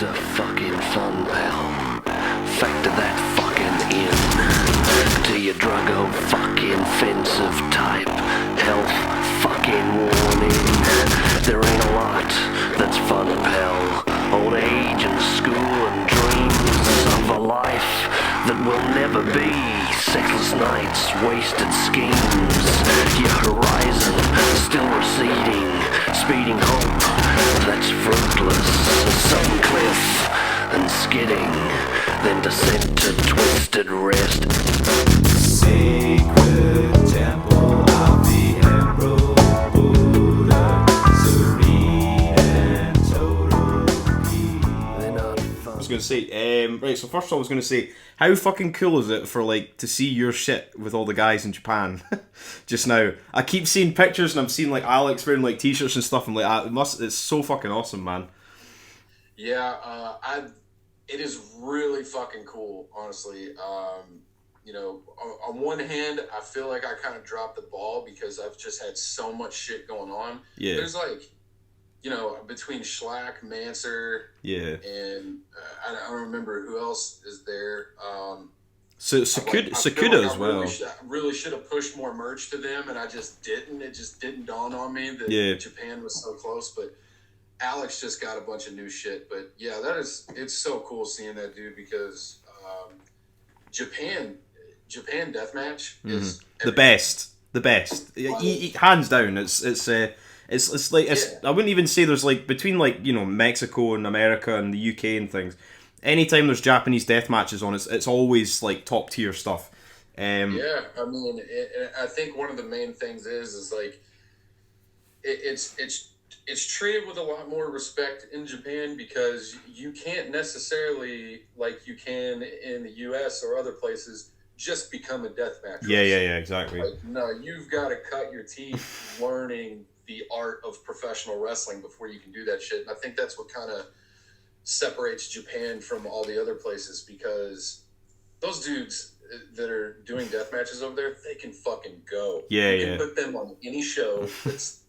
are fucking fun, pal. Factor that fucking in to your druggo fucking offensive type. Health fucking warning. There ain't a lot that's fun, pal. Old age and school and dreams of a life that will never be. Sexless nights, wasted schemes. Your horizon still receding. Speeding hope that's fruitless. Sudden cliff and skidding. Then descent to twisted rest. Sacred temple of the Emperor Buddha, serene and total peace. I was going to say, right, so first of all I was going to say, how fucking cool is it for, like, to see your shit with all the guys in Japan just now? I keep seeing pictures and I'm seeing, like, Alex wearing, like, t-shirts and stuff. I'm like, it's so fucking awesome, man. Yeah, it is really fucking cool, honestly. You know, on one hand, I feel like I kind of dropped the ball because I've just had so much shit going on. Yeah. There's like, you know, between Schlack, Manser, Yeah. and I don't remember who else is there. Sakuda as well. I really should have pushed more merch to them, and I just didn't. It just didn't dawn on me that Japan was so close. But Alex just got a bunch of new shit. But yeah, it's so cool seeing that dude because Japan Deathmatch is the best. Hands down. It's like I wouldn't even say there's like between like, you know, Mexico and America and the UK and things. Anytime there's Japanese death matches on, it's always like top tier stuff. Yeah, I mean, I think one of the main things is like it's treated with a lot more respect in Japan because you can't necessarily, like you can in the US or other places, just become a deathmatch wrestler. Yeah, exactly. Like, no, you've got to cut your teeth learning the art of professional wrestling before you can do that shit. And I think that's what kind of separates Japan from all the other places because those dudes that are doing death matches over there, they can fucking go. You can put them on any show that's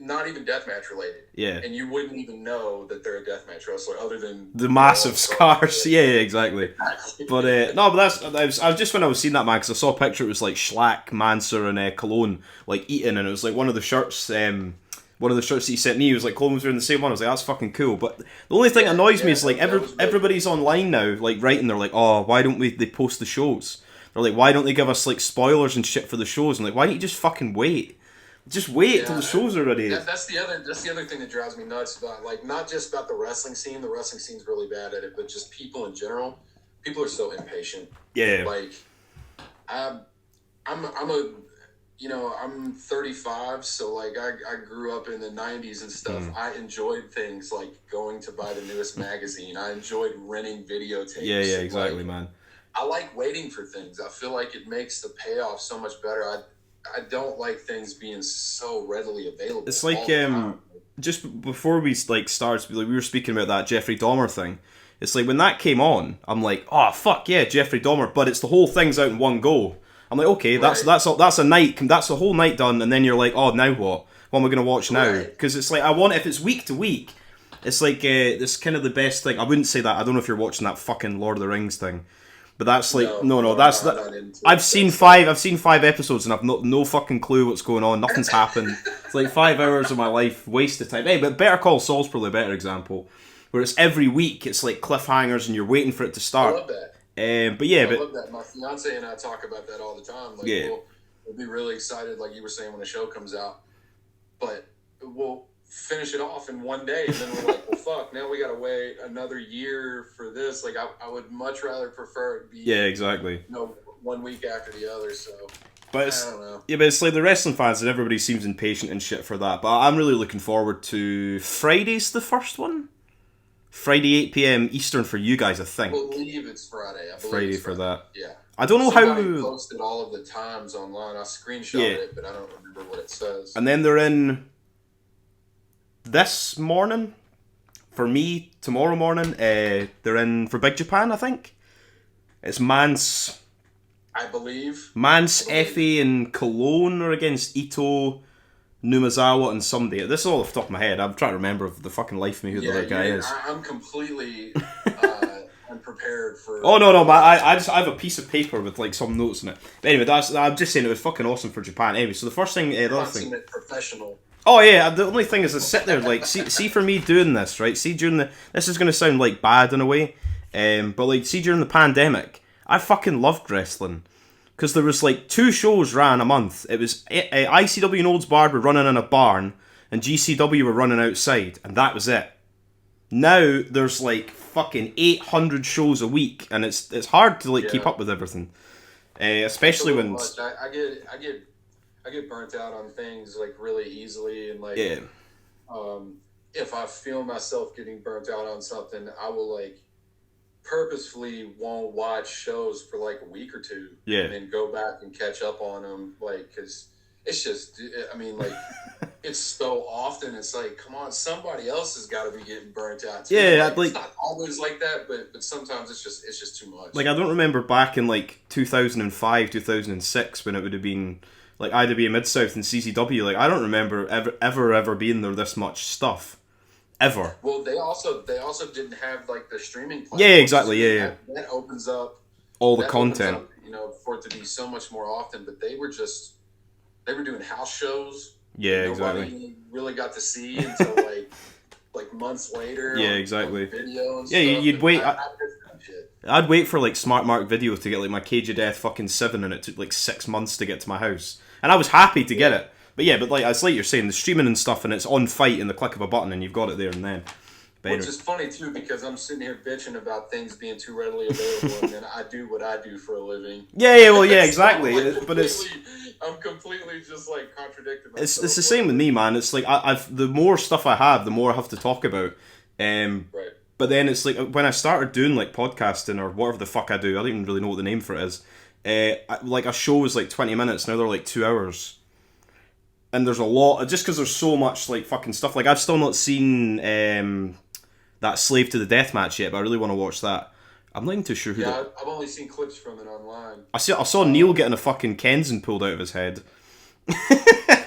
not even deathmatch related. Yeah. And you wouldn't even know that they're a deathmatch wrestler other than the massive scars. Yeah, exactly. But no, but I was just when I was seeing that, man, because I saw a picture. It was like Schlack, Manser, and Cologne like eating, and it was like one of the shirts. One of the shirts that he sent me was like Cologne was wearing the same one. I was like, that's fucking cool. But the only thing that annoys me is like everybody's online now, like writing. They're like, oh, why don't they post the shows? They're like, why don't they give us like spoilers and shit for the shows? And like, why don't you just fucking wait? Just wait till the show's are ready. That's the other thing that drives me nuts about, like, not just about the wrestling scene. The wrestling scene's really bad at it, but just people in general. People are so impatient. Yeah. Like, I'm 35, so like I grew up in the 90s and stuff. I enjoyed things like going to buy the newest magazine. I enjoyed renting videotapes. Yeah, exactly, like, man. I like waiting for things. I feel like it makes the payoff so much better. I don't like things being so readily available. It's like just before we like started, we were speaking about that Jeffrey Dahmer thing. It's like when that came on, I'm like, oh fuck yeah, Jeffrey Dahmer, but it's the whole thing's out in one go. I'm like, okay, that's a night, that's a whole night done, and then you're like, oh, now what? What am I gonna watch now? Because it's like if it's week to week, it's like it's kind of the best thing. I wouldn't say that. I don't know if you're watching that fucking Lord of the Rings thing. But that's like I've seen 5 episodes and I've no fucking clue what's going on. Nothing's happened. It's like 5 hours of my life wasted time. Hey, but Better Call Saul's probably a better example, where it's every week it's like cliffhangers and you're waiting for it to start. I love that. I love that. My fiance and I talk about that all the time. Like, we'll be really excited, like you were saying, when a show comes out, but we'll finish it off in one day, and then we're like, well, fuck, now we gotta wait another year for this. Like, I would much rather prefer it be exactly 1 week after the other. So but I don't know. Yeah, but it's like the wrestling fans and everybody seems impatient and shit for that. But I'm really looking forward to Friday's the first one. Friday 8 p.m. Eastern for you guys, I think. I believe it's Friday. Friday for that. Yeah. I don't know Somebody posted all of the times online. I screenshotted it, but I don't remember what it says. And then they're in this morning. For me, tomorrow morning, they're in for Big Japan, I think. It's Mance. I believe. Mance, Effie, and Cologne are against Ito, Numazawa and somebody. This is all off the top of my head. I'm trying to remember the fucking life of me who the other guy is. I'm completely unprepared for. Oh no, but I have a piece of paper with like some notes in it. But anyway, I'm just saying it was fucking awesome for Japan. Anyway, so the first thing, the other thing. Professional. Oh yeah, the only thing is I sit there like see for me doing this, right? See during this is gonna sound like bad in a way, but like see during the pandemic, I fucking loved wrestling. Because there was like 2 shows ran a month. It was ICW and Olds Bar were running in a barn, and GCW were running outside, and that was it. Now there's like fucking 800 shows a week, and it's hard to like keep up with everything, especially when I get burnt out on things like really easily, and like if I feel myself getting burnt out on something, I will like purposefully won't watch shows for like a week or 2 and then go back and catch up on them, like, because it's just, I mean, like, it's so often, it's like, come on, somebody else has got to be getting burnt out too. Like, it's not always like that, but sometimes it's just too much. Like, I don't remember back in like 2005, 2006 when it would have been like IWA Mid-South and CCW, like I don't remember ever being there this much stuff. Ever. Well, they also didn't have like the streaming platform. Yeah, exactly. Yeah. That opens up all the content. Up, for it to be so much more often. But they were doing house shows. Yeah, nobody really got to see until like months later. Yeah, exactly. On video and stuff. You'd wait. I'd wait for like Smart Mark Video to get like my Cage of Death fucking 7, and it took like 6 months to get to my house, and I was happy to get it. But yeah, but like it's like you're saying, the streaming and stuff, and it's on Fight in the click of a button, and you've got it there and then. Which is funny too, because I'm sitting here bitching about things being too readily available, and then I do what I do for a living. Yeah, exactly. But I'm completely just like contradicting myself. It's the same with me, man. It's like I've the more stuff I have, the more I have to talk about. Right. But then it's like when I started doing like podcasting or whatever the fuck I do, I don't even really know what the name for it is. Like a show was like 20 minutes, now they're like 2 hours. And there's a lot, just because there's so much like fucking stuff. Like I've still not seen that Slave to the Deathmatch yet, but I really want to watch that. I'm not even too sure who. Yeah, I've only seen clips from it online. I saw Neil getting a fucking Kenzan pulled out of his head.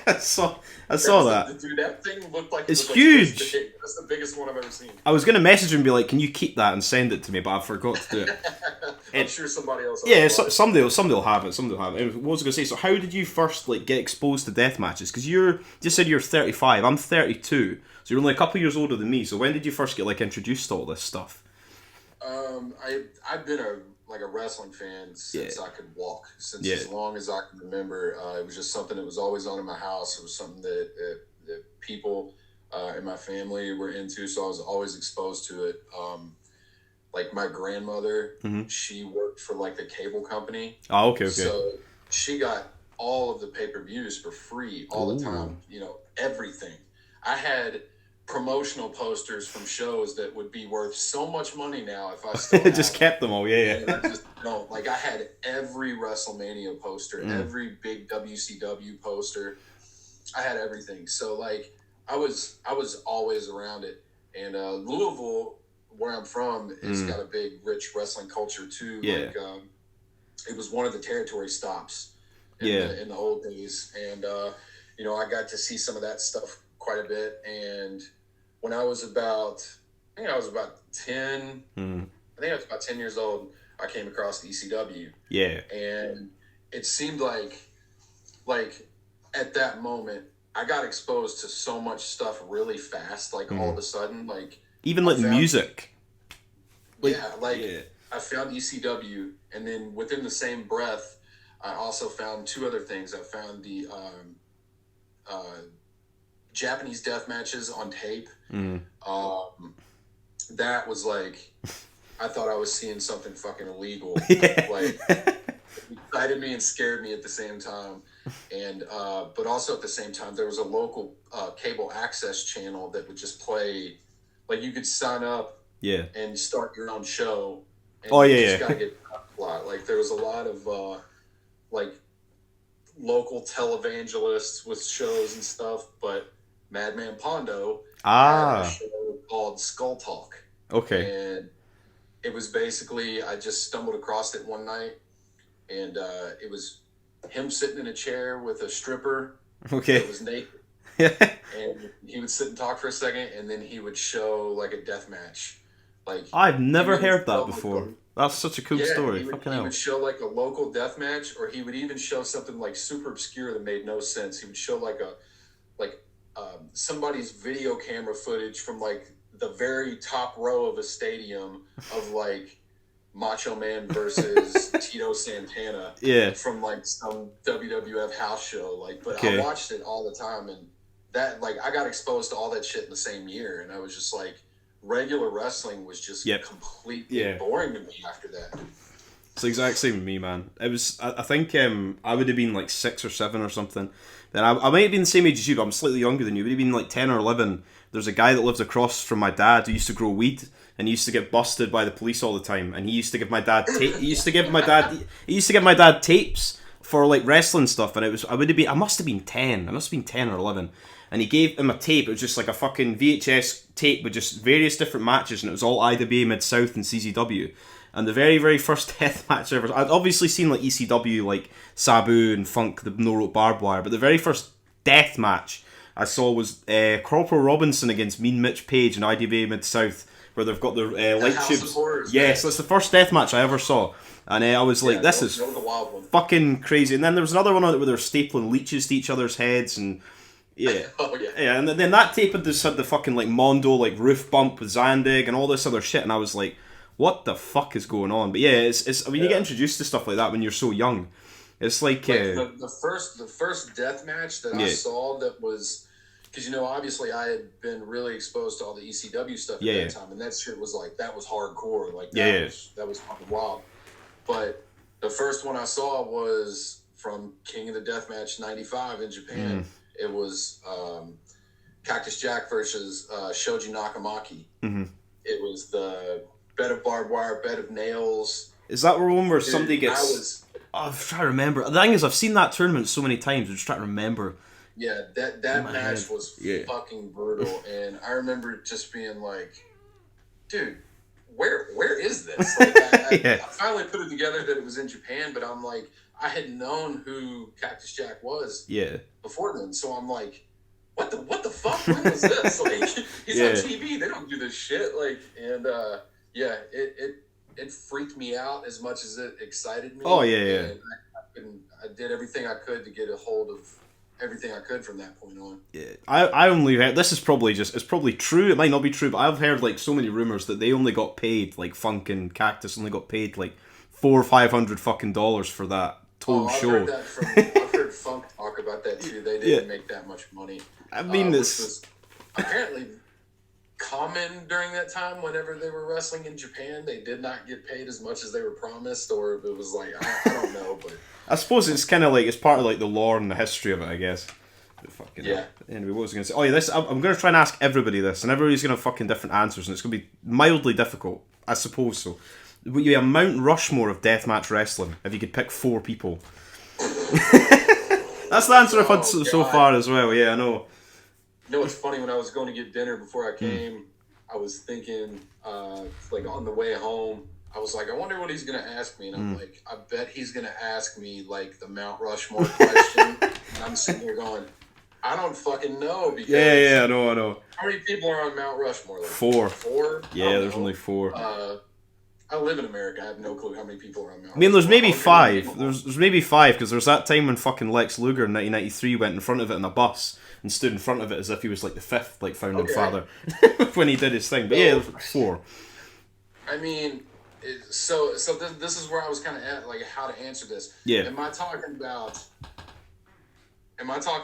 I saw that. Dude, that thing looked like it's huge. That's the biggest one I've ever seen. I was gonna message him and be like, "Can you keep that and send it to me?" But I forgot to do it. I'm sure somebody else. Yeah, somebody will have it. Somebody will have it. What was I gonna say? So, how did you first like get exposed to death matches? Because you just said you're 35. I'm 32, so you're only a couple years older than me. So, when did you first get like introduced to all this stuff? I've been a wrestling fan since I could walk, as long as I can remember. It was just something that was always on in my house. It was something that people in my family were into, so I was always exposed to it. Like my grandmother, she worked for like the cable company. Oh, okay. So she got all of the pay-per-views for free all the time. Everything. I had promotional posters from shows that would be worth so much money now if I still had just kept them all. Yeah. And I just I had every WrestleMania poster, every big WCW poster. I had everything. So like I was always around it. And Louisville, where I'm from, has got a big, rich wrestling culture too. Yeah. Like it was one of the territory stops in the old days, and I got to see some of that stuff quite a bit. And when I was about 10, I think I was about 10 years old, I came across the ECW. Yeah. And it seemed like at that moment, I got exposed to so much stuff really fast, like all of a sudden, like even like music. I found ECW, and then within the same breath, I also found 2 other things. I found the Japanese death matches on tape. That was like, I thought I was seeing something fucking illegal. Like, it excited me and scared me at the same time. And but also at the same time, there was a local cable access channel that would just play, like you could sign up and start your own show. And you just gotta get a lot. Like there was a lot of like local televangelists with shows and stuff, but Madman Pondo had a show called Skull Talk. Okay. And it was basically, I just stumbled across it one night, and it was him sitting in a chair with a stripper. Okay. That was naked. and he would sit and talk for a second, and then he would show like a death match. Like I've never he would heard show, that before. That's such a cool story. Fucking he hell. would show like a local death match, or he would even show something like super obscure that made no sense. He would show like somebody's video camera footage from like the very top row of a stadium of like Macho Man versus Tito Santana. Yeah. From like some WWF house show. Like, but Okay. I watched it all the time, and that like I got exposed to all that shit in the same year, and I was just like, regular wrestling was just completely boring to me after that. It's the exact same with me, man. It was. I think I would have been like 6 or 7 or something. Then I might have been the same age as you, but I'm slightly younger than you. Would have been like 10 or 11. There's a guy that lives across from my dad who used to grow weed, and he used to get busted by the police all the time. And he used to give my dad he used to give my dad tapes for like wrestling stuff. And I must have been 10. I must have been 10 or 11. And he gave him a tape. It was just like a fucking VHS tape with just various different matches, and it was all IWA Mid-South and CZW. And the very, very first death match ever, I'd obviously seen like ECW, like Sabu and Funk, the no rope barbed wire, but the very first death match I saw was Corporal Robinson against Mean Mitch Page in IWA Mid-South, where they've got the light tubes. Yes, that's the first death match I ever saw. And I was like, this is fucking crazy. And then there was another one where they were stapling leeches to each other's heads, and yeah. Yeah, and then that tape had the fucking like Mondo like roof bump with Zandig and all this other shit, and I was like, what the fuck is going on? But yeah, it's I mean, you get introduced to stuff like that when you're so young. It's like the first death match that I saw that was, because obviously I had been really exposed to all the ECW stuff at that time, and that shit was like, that was hardcore, like that was fucking wild. But the first one I saw was from King of the Deathmatch '95 in Japan. It was Cactus Jack versus Shoji Nakamaki. Mm-hmm. It was the bed of barbed wire, bed of nails. Is that one where somebody gets... I'm trying to remember. The thing is, I've seen that tournament so many times, I'm just trying to remember. Yeah, that match was fucking brutal, and I remember just being like, dude, where is this? Like, I finally put it together that it was in Japan, but I'm like, I had known who Cactus Jack was before then, so I'm like, what the fuck? When was this? Like, he's on TV. They don't do this shit. Like, and it freaked me out as much as it excited me. Oh yeah. And I did everything I could to get a hold of everything I could from that point on. Yeah, I only heard, this is probably it's probably true. It might not be true, but I've heard like so many rumors that they only got paid, like Funk and Cactus only got paid like $400 or $500 fucking dollars for that whole show. I've heard Funk talk about that too. They didn't make that much money. I mean, this was apparently common during that time. Whenever they were wrestling in Japan, they did not get paid as much as they were promised, or it was like, I don't know, but I suppose it's kind of like, it's part of like the lore and the history of it, I guess. But fucking anyway, what was I going to say? Oh yeah, this I'm going to try and ask everybody this, and everybody's going to have fucking different answers, and it's going to be mildly difficult, I suppose so. Would you be a Mount Rushmore of deathmatch wrestling if you could pick 4 people? That's the answer I've had so far as well. Yeah, I know. It's funny, when I was going to get dinner before I came, I was thinking, like on the way home, I was like, I wonder what he's going to ask me. And I'm like, I bet he's going to ask me like the Mount Rushmore question. And I'm sitting here going, I don't fucking know. Because I know. How many people are on Mount Rushmore? Like 4. 4? Yeah, there's only 4. I live in America. I have no clue how many people are on Mount Rushmore. I mean, there's maybe 5. There's maybe 5, because there's that time when fucking Lex Luger in 1993 went in front of it in a bus and stood in front of it as if he was like the 5th like founding father when he did his thing. But yeah, there's 4. I mean, so this is where I was kind of at, like, how to answer this. Yeah. Am I talking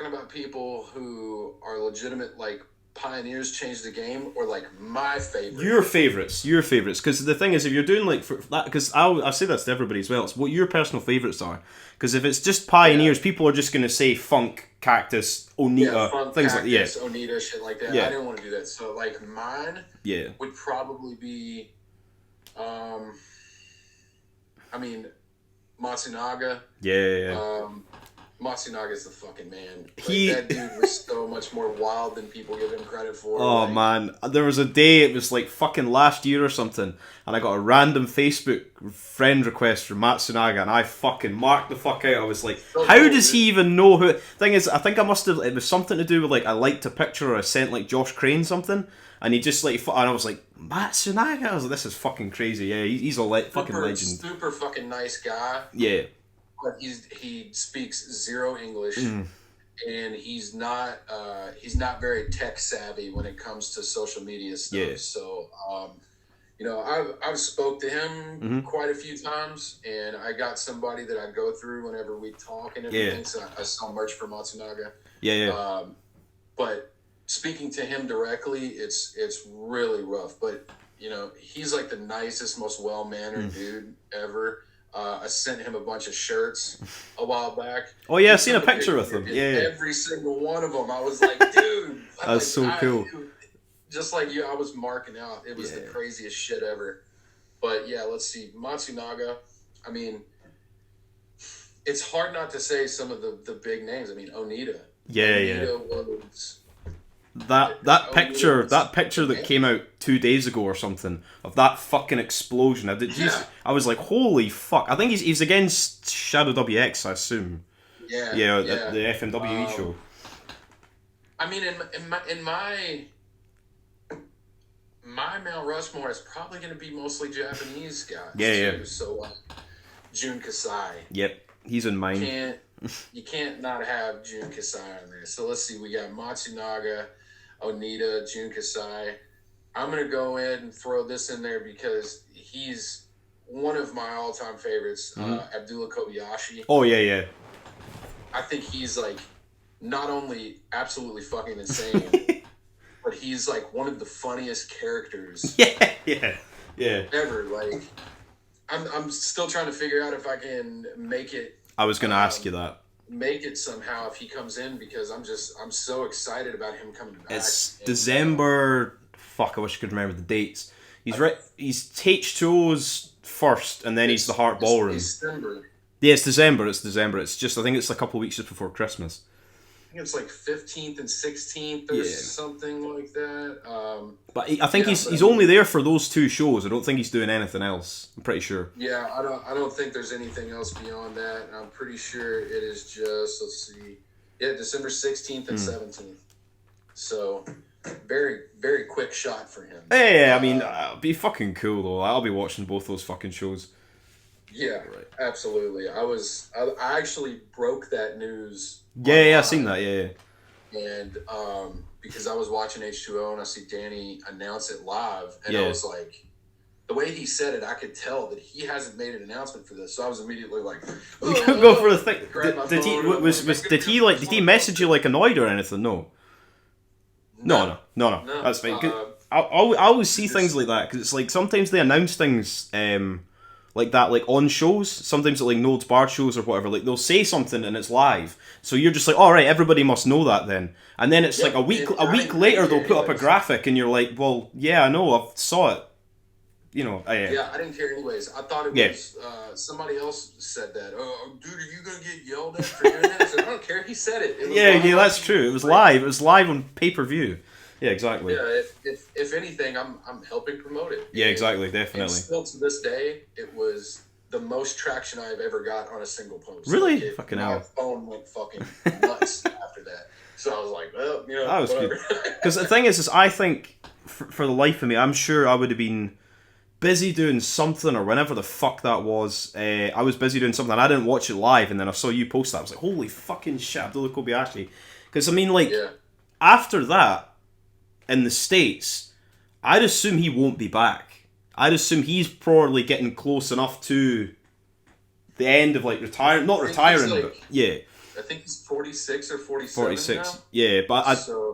about people who are legitimate, like, pioneers, changed the game, or like my favorite? Your favorites, because the thing is, if you're doing like for that, because I say that to everybody as well, it's what your personal favorites are. Because if it's just pioneers, people are just going to say Funk, Cactus, Onita, Funk, things Cactus, like Onita, shit like that. Yeah. I didn't want to do that, so like mine would probably be I mean, Matsunaga. Matsunaga's the fucking man. Like, He- that dude was so much more wild than people give him credit for. Oh like, man, there was a day, it was like fucking last year or something, and I got a random Facebook friend request from Matsunaga, and I fucking marked the fuck out. I was like, So how cool, does he even know who? Thing is, I think I must have. It was something to do with like I liked a picture or I sent like Josh Crane something, and he just like, and I was like, Matsunaga. I was like, this is fucking crazy. Yeah, he's a fucking legend. Super fucking nice guy. Yeah. But he speaks zero English, and he's not very tech savvy when it comes to social media stuff. Yeah. So you know, I've spoke to him quite a few times, and I got somebody that I go through whenever we talk and everything. Yeah. So I sell merch for Matsunaga. Yeah. But speaking to him directly, it's really rough. But you know, he's like the nicest, most well-mannered dude ever. I sent him a bunch of shirts a while back. Oh yeah, I've He seen a took picture with them. Yeah. Every single one of them. I was like, dude. That's so cool. Just like you, I was marking out. It was the craziest shit ever. But yeah, let's see. Matsunaga, I mean, it's hard not to say some of the big names. I mean, Onita. Yeah. Onita was... That picture that came out 2 days ago or something of that fucking explosion. I was like, holy fuck! I think he's against Shadow WX, I assume. Yeah. At the FMWE show. I mean, in my Mount Rushmore is probably going to be mostly Japanese guys. Yeah. Too. So Jun Kasai. Yep, he's in mine. You can't not have Jun Kasai in there. So let's see. We got Matsunaga, Onita, Jun Kasai. I'm going to go in and throw this in there because he's one of my all-time favorites, Abdullah Kobayashi. Oh, yeah. I think he's, like, not only absolutely fucking insane, but he's, like, one of the funniest characters ever. Like, I'm still trying to figure out if I can make it. I was going to ask you that. Make it somehow if he comes in because I'm so excited about him coming back. It's December. Fuck, I wish I could remember the dates. He's H2O's first, and then he's the Heart Ballroom. December. Yeah, it's December. It's just, I think it's a couple of weeks just before Christmas. I think it's like 15th and 16th or something like that. But I think he's only there for those two shows. I don't think he's doing anything else. I'm pretty sure. Yeah, I don't think there's anything else beyond that. I'm pretty sure it is just, let's see. Yeah, December 16th and 17th. So, very, very quick shot for him. Yeah, I mean, it'll be fucking cool though. I'll be watching both those fucking shows. Yeah, absolutely. I actually broke that news. Yeah, I've seen that, yeah. And because I was watching H2O and I see Danny announce it live, and I was like, the way he said it, I could tell that he hasn't made an announcement for this. So I was immediately like, go for the thing. Did he message you like annoyed or anything? No. No. That's fine. I always see things like that because it's like sometimes they announce things like that, like on shows. Sometimes at like Nodes Bar shows or whatever, like they'll say something and it's live, so you're just like, all right, everybody must know that then. And then it's like a week later they'll put up a graphic and you're like, well, yeah, I know, I saw it. You know, yeah, I didn't care anyways. I thought it was somebody else said that. Oh, dude, are you gonna get yelled at for doing that? I said, I don't care. He said it. Yeah, that's true. It was live. It was live on pay-per-view. Yeah, exactly. Yeah, if anything, I'm helping promote it. Yeah, exactly, definitely. And still to this day, it was the most traction I've ever got on a single post. Really? Like fucking my hell. phone went fucking nuts after that. So I was like, well, you know, that was whatever. good. Because the thing is I think for the life of me, I'm sure I would have been busy doing something or whenever the fuck that was. I was busy doing something and I didn't watch it live, and then I saw you post that. I was like, holy fucking shit, Abdullah Kobayashi. Because I mean, like, after that, in the States, I'd assume he won't be back. I'd assume he's probably getting close enough to the end of like retiring, not retiring, but yeah. I think he's 46 or 47 46. now. Yeah, but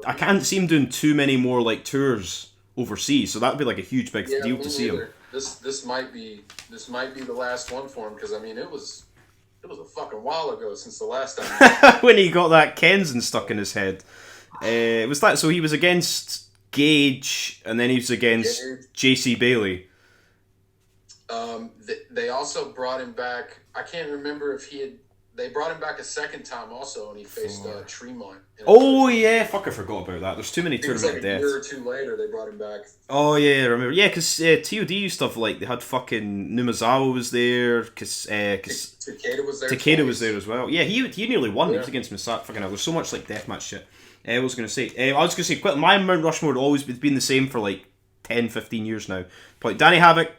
I can't see him doing too many more like tours overseas, so that would be like a huge big deal to see him. This might be the last one for him because I mean it was a fucking while ago since the last time when he got that Kenzen stuck in his head. Was that so? He was against Gage, and then he was against JC Bailey. They also brought him back. I can't remember if they brought him back a second time also, and he faced Tremont. Oh yeah, fuck, I forgot about that. There's too many It was tournament like a deaths. year or two later they brought him back. Oh yeah, I remember. Yeah, because TOD used to have like they had fucking Numazawa was there, because Takeda was there. Takeda twice. was there as well. Yeah, he nearly won. He was against Misato. Fucking hell, there's so much like deathmatch shit. I was gonna say, my Mount Rushmore had always been the same for like 10, 15 years now. But like, Danny Havoc,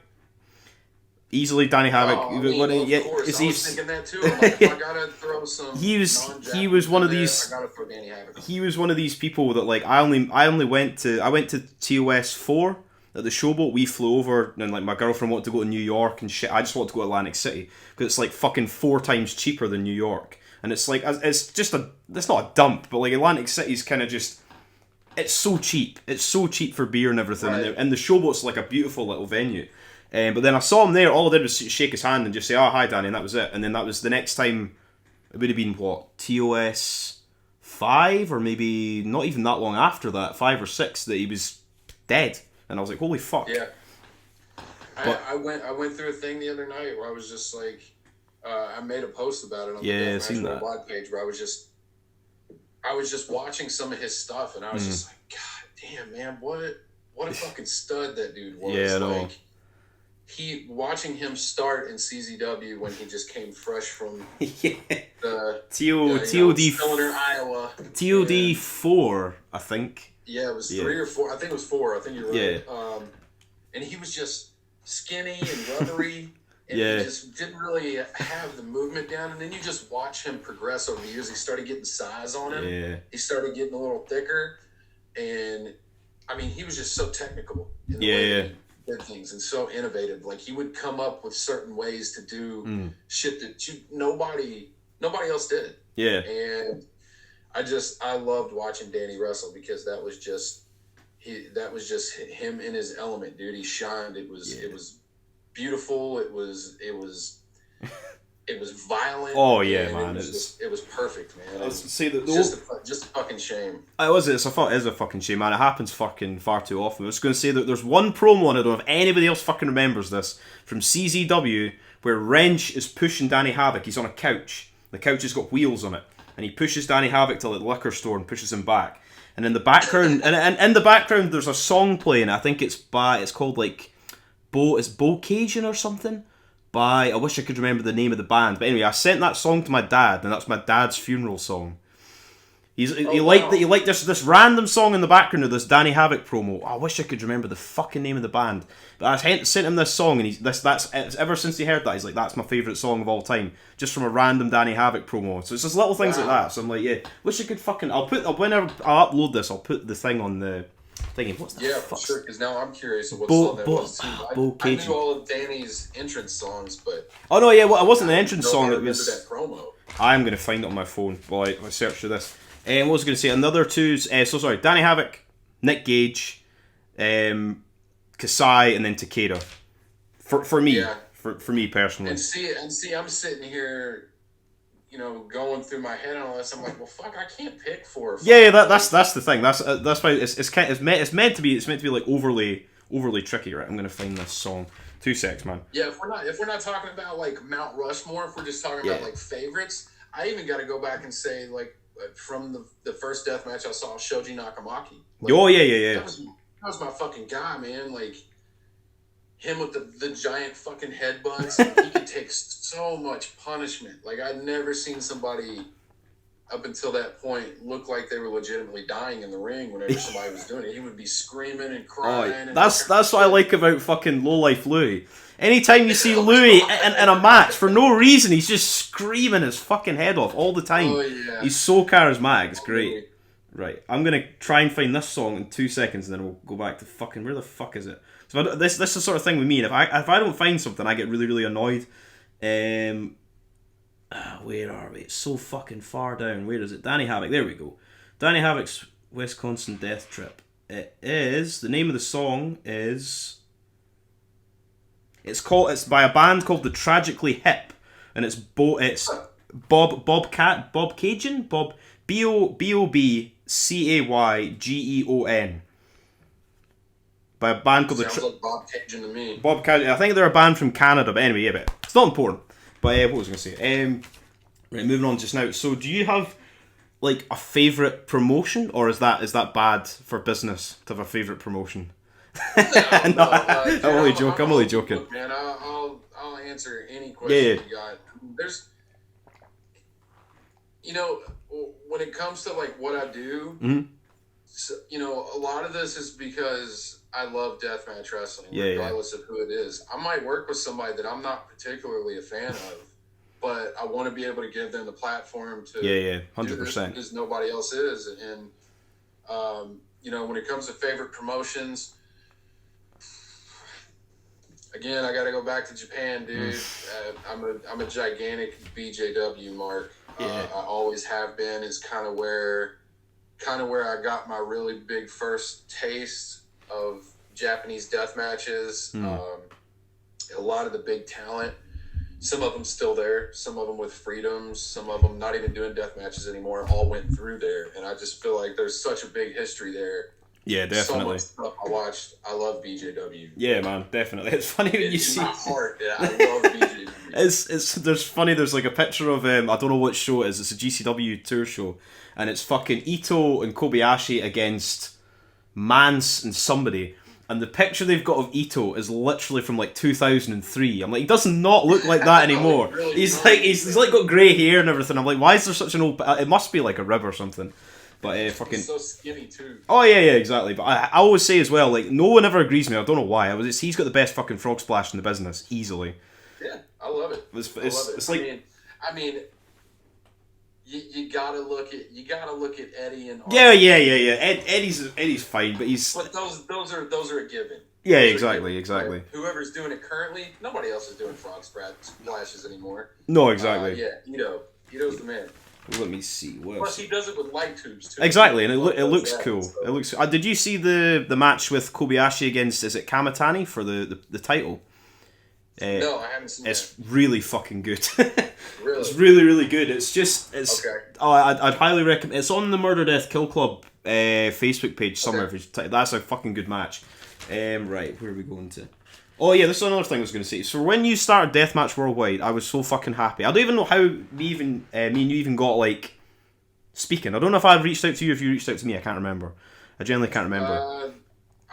easily Danny Havoc. Oh, I mean, of course. I was thinking that too. I'm like, if I gotta throw some. He was one of these. I gotta throw Danny Havoc. He was one of these people that like I went to TOS 4 at the Showboat. We flew over and like my girlfriend wanted to go to New York and shit. I just wanted to go to Atlantic City because it's like fucking 4 times cheaper than New York. And it's like it's not a dump, but like Atlantic City's kind of just. It's so cheap. It's so cheap for beer and everything. Right. And the Showboat's like a beautiful little venue. But then I saw him there. All I did was shake his hand and just say, "Oh, hi, Danny," and that was it. And then that was the next time. It would have been what, TOS 5, or maybe not even that long after that, 5 or 6, that he was dead. And I was like, "Holy fuck!" Yeah. But- I went through a thing the other night where I was just like, I made a post about it on Yeah, the I've seen Deathmatch that. Worldwide page where I was just watching some of his stuff, and I was just like, God damn, man, what a fucking stud that dude was. Yeah, I know. Like, watching him start in CZW when he just came fresh from Yeah. the TOD Cylinder, Iowa. TOD 4, I think. Yeah, it was Yeah. 3 or 4. I think it was 4. I think you're right. Yeah. And he was just skinny and rubbery. And Yeah. he just didn't really have the movement down. And then you just watch him progress over the years. He started getting size on him. Yeah. He started getting a little thicker. And, I mean, he was just so technical in the way Yeah. he did things and so innovative. Like, he would come up with certain ways to do shit that nobody else did. Yeah. And I loved watching Danny wrestle because that was just him in his element, dude. He shined. It was beautiful. It was violent. Oh, yeah, and man, it was perfect, man. Let's say that It's just a fucking shame. It is a fucking shame, man. It happens fucking far too often. I was going to say that there's one promo, and I don't know if anybody else fucking remembers this, from CZW, where Wrench is pushing Danny Havoc. He's on a couch. The couch has got wheels on it, and he pushes Danny Havoc to like the liquor store and pushes him back. And in the background, and in the background, there's a song playing. I think it's called like Bo Cajun or something. I wish I could remember the name of the band, but anyway, I sent that song to my dad, and that's my dad's funeral song. He liked this random song in the background of this Danny Havoc promo. I wish I could remember the fucking name of the band, but I sent him this song, and that's ever since he heard that, he's like, that's my favourite song of all time, just from a random Danny Havoc promo. So it's just little things like that. So I'm like, yeah, wish I could fucking. Whenever I upload this, I'll put the thing on the thingy. What's the Yeah, fuck? for sure. Because now I'm curious of what song that was too. I Cajun. knew all of Danny's entrance songs, but Oh no, yeah, well, it wasn't the entrance I song. It remember was. that promo. I'm going to find it on my phone while I search for this. What was I going to say? Another twos. Danny Havoc, Nick Gage, Kasai, and then Takeda. For me, Yeah. for me personally. And see, I'm sitting here, going through my head on all this. I'm like, well, fuck, I can't pick 4 or 5. Yeah, that's the thing. That's why it's meant to be like overly tricky, right? I'm going to find this song. 2 secs, man. Yeah, if we're not talking about like Mount Rushmore, if we're just talking about like favorites, I even got to go back and say like from the first deathmatch I saw, Shoji Nakamaki. Like, Oh yeah. That was my fucking guy, man. Like him with the giant fucking headbutts. He could take so much punishment. Like I'd never seen somebody up until that point look like they were legitimately dying in the ring whenever somebody was doing it. He would be screaming and crying. And that's what I like about fucking Lowlife Louie. Anytime you see Louie in a match, for no reason, he's just screaming his fucking head off all the time. Oh, yeah. He's so charismatic, it's great. Right, I'm going to try and find this song in 2 seconds, and then we'll go back to fucking, where the fuck is it? So this is the sort of thing with me, and if I don't find something, I get really, really annoyed. Where are we? It's so fucking far down. Where is it? Danny Havoc, there we go. Danny Havoc's Wisconsin Death Trip. The name of the song is... It's by a band called the Tragically Hip, and it's Bob Cajun, BOBCAYGEON, by a band called Sounds like Bob Cajun to me. Bob Cajun. I think they're a band from Canada, but anyway, yeah, but it's not important. But what was I going to say? Right, moving on just now. So, do you have like a favorite promotion, or is that bad for business to have a favorite promotion? No, I'm only joking. I'm only joking. Look, man, I'll answer any question you got. There's, when it comes to like what I do, so, a lot of this is because I love deathmatch wrestling, regardless of who it is. I might work with somebody that I'm not particularly a fan of, but I want to be able to give them the platform to 100%, because nobody else is. And when it comes to favorite promotions, again, I got to go back to Japan, dude. I'm a gigantic BJW mark. I always have been. It's kind of where I got my really big first taste of Japanese death matches. A lot of the big talent. Some of them still there. Some of them with freedoms. Some of them not even doing death matches anymore. All went through there, and I just feel like there's such a big history there. Yeah, definitely. So much stuff I watched. I love BJW. Yeah, man, definitely. It's funny when you see. My heart, I love BJW. There's like a picture of I don't know what show it is. It's a GCW tour show, and it's fucking Ito and Kobayashi against Mance and somebody. And the picture they've got of Ito is literally from like 2003. I'm like, he does not look like that anymore. Really he's like got grey hair and everything. I'm like, why is there such an old? It must be like a rib or something. But fucking. He's so skinny too. Oh yeah, exactly. But I always say as well, like no one ever agrees with me. I don't know why. He's got the best fucking frog splash in the business, easily. Yeah, I love it. It's like. I mean. You gotta look at Eddie and yeah. Eddie's fine, but he's. But those are a given. Yeah, exactly. Right? Whoever's doing it currently, nobody else is doing frog splashes anymore. No, exactly. Ito's the man. Let me see. Plus, he does it with light tubes too. Exactly, and it looks cool. So. It looks. Did you see the match with Kobayashi against Kamatani for the title? No, I haven't seen it. It's really fucking good. Really? It's really good. It's okay. Oh, I'd highly recommend. It's on the Murder Death Kill Club Facebook page somewhere. Okay. That's a fucking good match. Right, where are we going to? Oh yeah, this is another thing I was going to say. So when you started Deathmatch Worldwide, I was so fucking happy. I don't even know how me and you even got like speaking. I don't know if I reached out to you, if you reached out to me. I can't remember. I generally can't remember.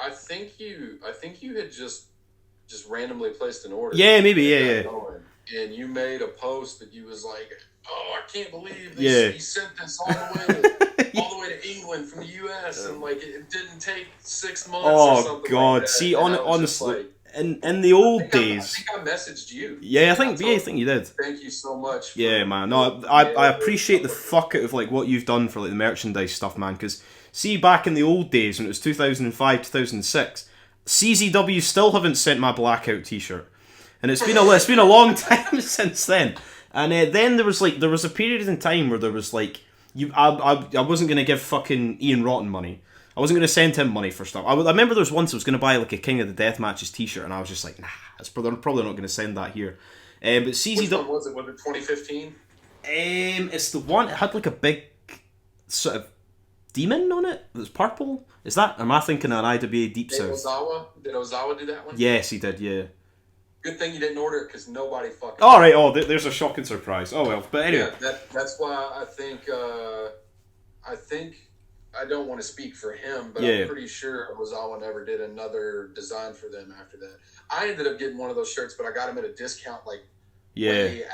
I think you had just randomly placed an order. Yeah, maybe. Yeah. And you made a post that you was like, "Oh, I can't believe he sent this all the way to England from the U.S. and like it didn't take 6 months." Oh or something God! like that. See, honestly, like, in the old days, I think I messaged you. Yeah, I think you did. Thank you so much. Yeah, man. No, I appreciate the fuck out of like what you've done for like the merchandise stuff, man. Because see, back in the old days when it was 2005, 2006, CZW still haven't sent my blackout T-shirt. And it's been a long time since then. And then there was a period in time where there was like I wasn't gonna give fucking Ian Rotten money. I wasn't gonna send him money for stuff. I remember there was once I was gonna buy like a King of the Deathmatches T-shirt, and I was just like, nah, they're probably not gonna send that here. But CZW. Which one was it? Was it 2015? It's the one. It had like a big sort of demon on it. It was purple. Is that? Am I thinking of an IWA Deep South? Did Ozawa do that one? Yes, he did. Yeah. Good thing you didn't order it because nobody fucking. All right. Oh, there's a shocking surprise. Oh well. But anyway. Yeah, that's why I think I don't want to speak for him, but I'm pretty sure Ozawa never did another design for them after that. I ended up getting one of those shirts, but I got them at a discount way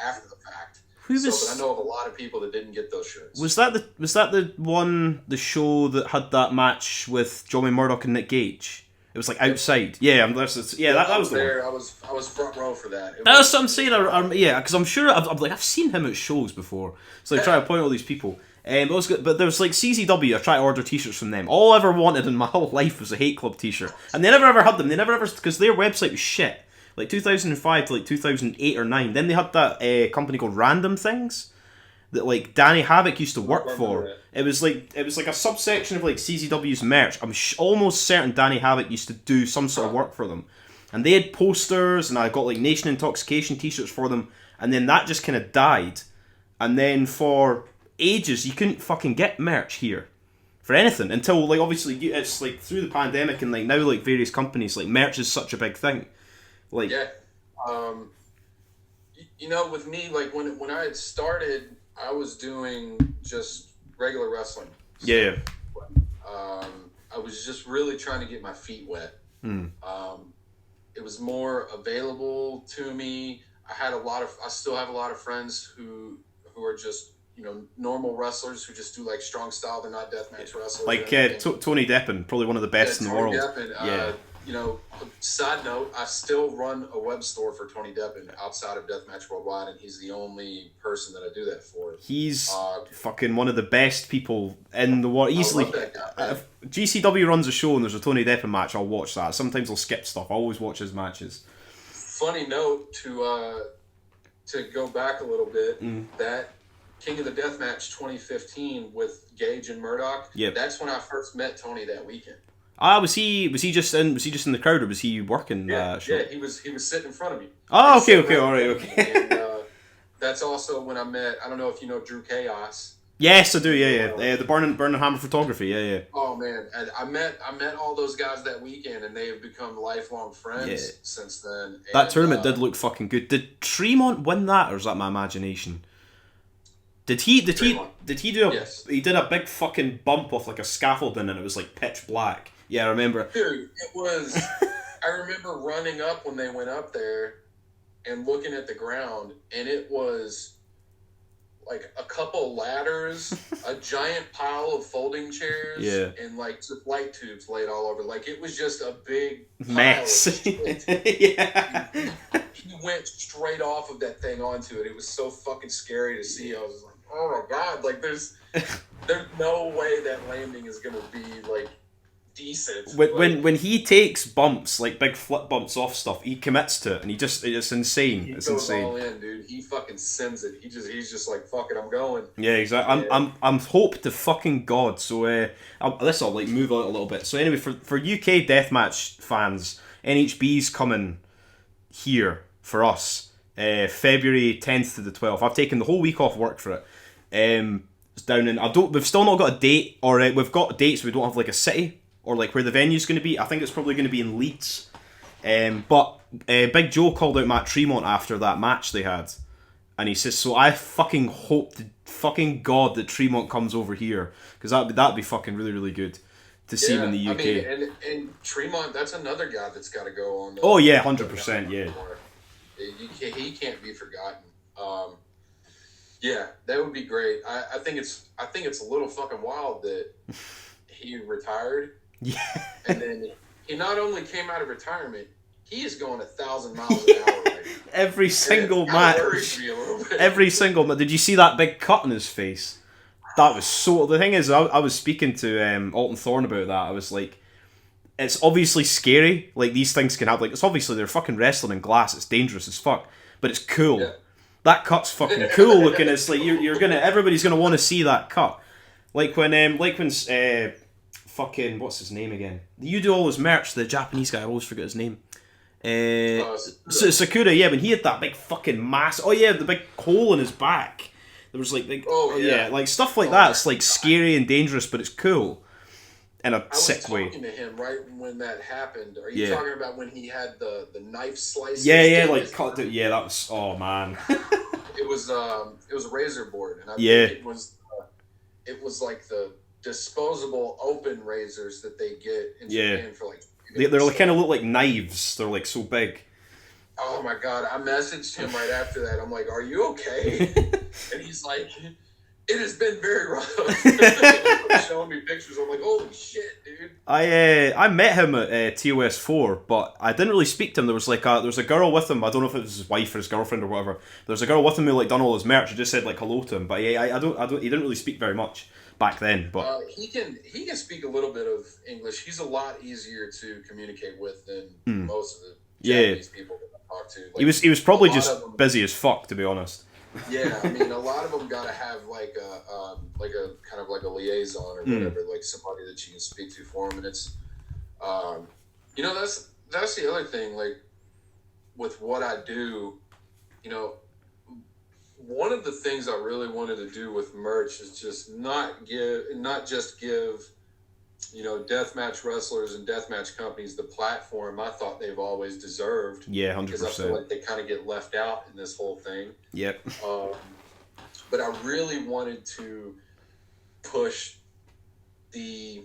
after the fact. But I know of a lot of people that didn't get those shirts. Was that the show that had that match with Johnny Murdoch and Nick Gage? It was like outside. Yeah, that was the there. one. I was front row for that. That's what I'm saying. Because I'm sure I've seen him at shows before. So I try to point out all these people. But there was like CZW. I tried to order T-shirts from them. All I ever wanted in my whole life was a Hate Club T-shirt, and they never ever had them. They never ever, because their website was shit. Like 2005 to like 2008 or 9. Then they had that company called Random Things that like Danny Havoc used to work for. It was like a subsection of like CZW's merch. I'm almost certain Danny Havoc used to do some sort of work for them, and they had posters, and I got like Nation Intoxication T-shirts for them, and then that just kind of died, and then for ages you couldn't fucking get merch here for anything until like obviously it's like through the pandemic, and like now like various companies, like merch is such a big thing. Like with me, like when I had started I was doing just regular wrestling. So, Yeah. I was just really trying to get my feet wet. It was more available to me. I still have a lot of friends who are just, normal wrestlers who just do like strong style. They're not deathmatch wrestlers. Like Tony Deppen, probably one of the best in the Tony world. Deppen, side note, I still run a web store for Tony Deppen outside of Deathmatch Worldwide, and he's the only person that I do that for. He's fucking one of the best people in the world. Easily. I love that guy, If GCW runs a show and there's a Tony Deppen match, I'll watch that. Sometimes I'll skip stuff. I always watch his matches. Funny note to go back a little bit, that King of the Deathmatch 2015 with Gage and Murdoch. Yep. That's when I first met Tony that weekend. Was he just in the crowd, or was he working that show? Yeah, he was sitting in front of me. Oh, okay, all right, okay. And that's also when I met. I don't know if you know Drew Chaos. Yes, I do. Yeah. The Burning Hammer Photography. Yeah. Oh man, and I met all those guys that weekend, and they have become lifelong friends since then. That tournament did look fucking good. Did Tremont win that, or is that my imagination? Did he do Yes. He did a big fucking bump off like a scaffolding, and it was like pitch black. Yeah, I remember. Dude, it was. I remember running up when they went up there, and looking at the ground, and it was like a couple ladders, a giant pile of folding chairs, and like just light tubes laid all over. Like it was just a big mess. Yeah. He went straight off of that thing onto it. It was so fucking scary to see. I was like, oh my god! Like there's no way that landing is gonna be like decent. When he takes bumps, like big flip bumps off stuff, he commits to it, and it's insane. He it's goes insane. all in, dude. He fucking sends it. He's just like, fuck it, I'm going. Yeah, exactly. I'm hope to fucking god. So this will like move out a little bit. So anyway, for UK deathmatch fans, NHB's coming here for us. February 10th to the 12th. I've taken the whole week off work for it. It's down in. We've still not got a date, or we've got dates. We don't have like a city or like where the venue's going to be. I think it's probably going to be in Leeds. But Big Joe called out Matt Tremont after that match they had, and he says, "So I fucking hope to fucking god that Tremont comes over here, because that'd be fucking really really good to see him in the UK." I mean, and Tremont, that's another guy that's got to go on. Oh yeah, 100%. Yeah. He can't be forgotten. Yeah, that would be great. I think it's a little fucking wild that he retired. Yeah. And then he not only came out of retirement, he is going 1,000 miles an hour right now. Every single match. Every single match. Did you see that big cut in his face? That was so. The thing is, I was speaking to Alton Thorne about that. I was like, it's obviously scary. Like these things can happen. Like it's obviously they're fucking wrestling in glass. It's dangerous as fuck, but it's cool. Yeah. That cut's fucking cool looking. It's like everybody's gonna want to see that cut. Like when fucking what's his name again? You do all his merch. The Japanese guy, I always forget his name. Sakura. Yeah, when he had that big fucking mass. Oh yeah, the big hole in his back. There was like big. Oh yeah, like stuff like that. It's like scary and dangerous, but it's cool in a sick way. I was talking to him right when that happened. Are you talking about when he had the knife slice? Yeah, like cut. Yeah, that was. Oh man. It was a razor board, and I think it was like the disposable open razors that they get in Japan for like. They're like, kind of look like knives. They're like so big. Oh my god! I messaged him right after that. I'm like, "Are you okay?" And he's like, "It has been very rough." Showing me pictures. I'm like, "Holy shit, dude!" I met him at TOS 4, but I didn't really speak to him. There was a girl with him. I don't know if it was his wife or his girlfriend or whatever. There was a girl with him who like done all his merch. I just said like hello to him, but yeah, I don't. He didn't really speak very much back then. But he can speak a little bit of English. He's a lot easier to communicate with than most of the Japanese people that I talk to. Like, he was probably just busy as fuck, to be honest. Yeah, I mean, a lot of them gotta have like a kind of like a liaison or whatever, like somebody that you can speak to for them. And it's, that's the other thing. Like with what I do, one of the things I really wanted to do with merch is just not just give deathmatch wrestlers and deathmatch companies the platform I thought they've always deserved. Yeah, 100%. Because I feel like they kind of get left out in this whole thing. Yep. but I really wanted to push the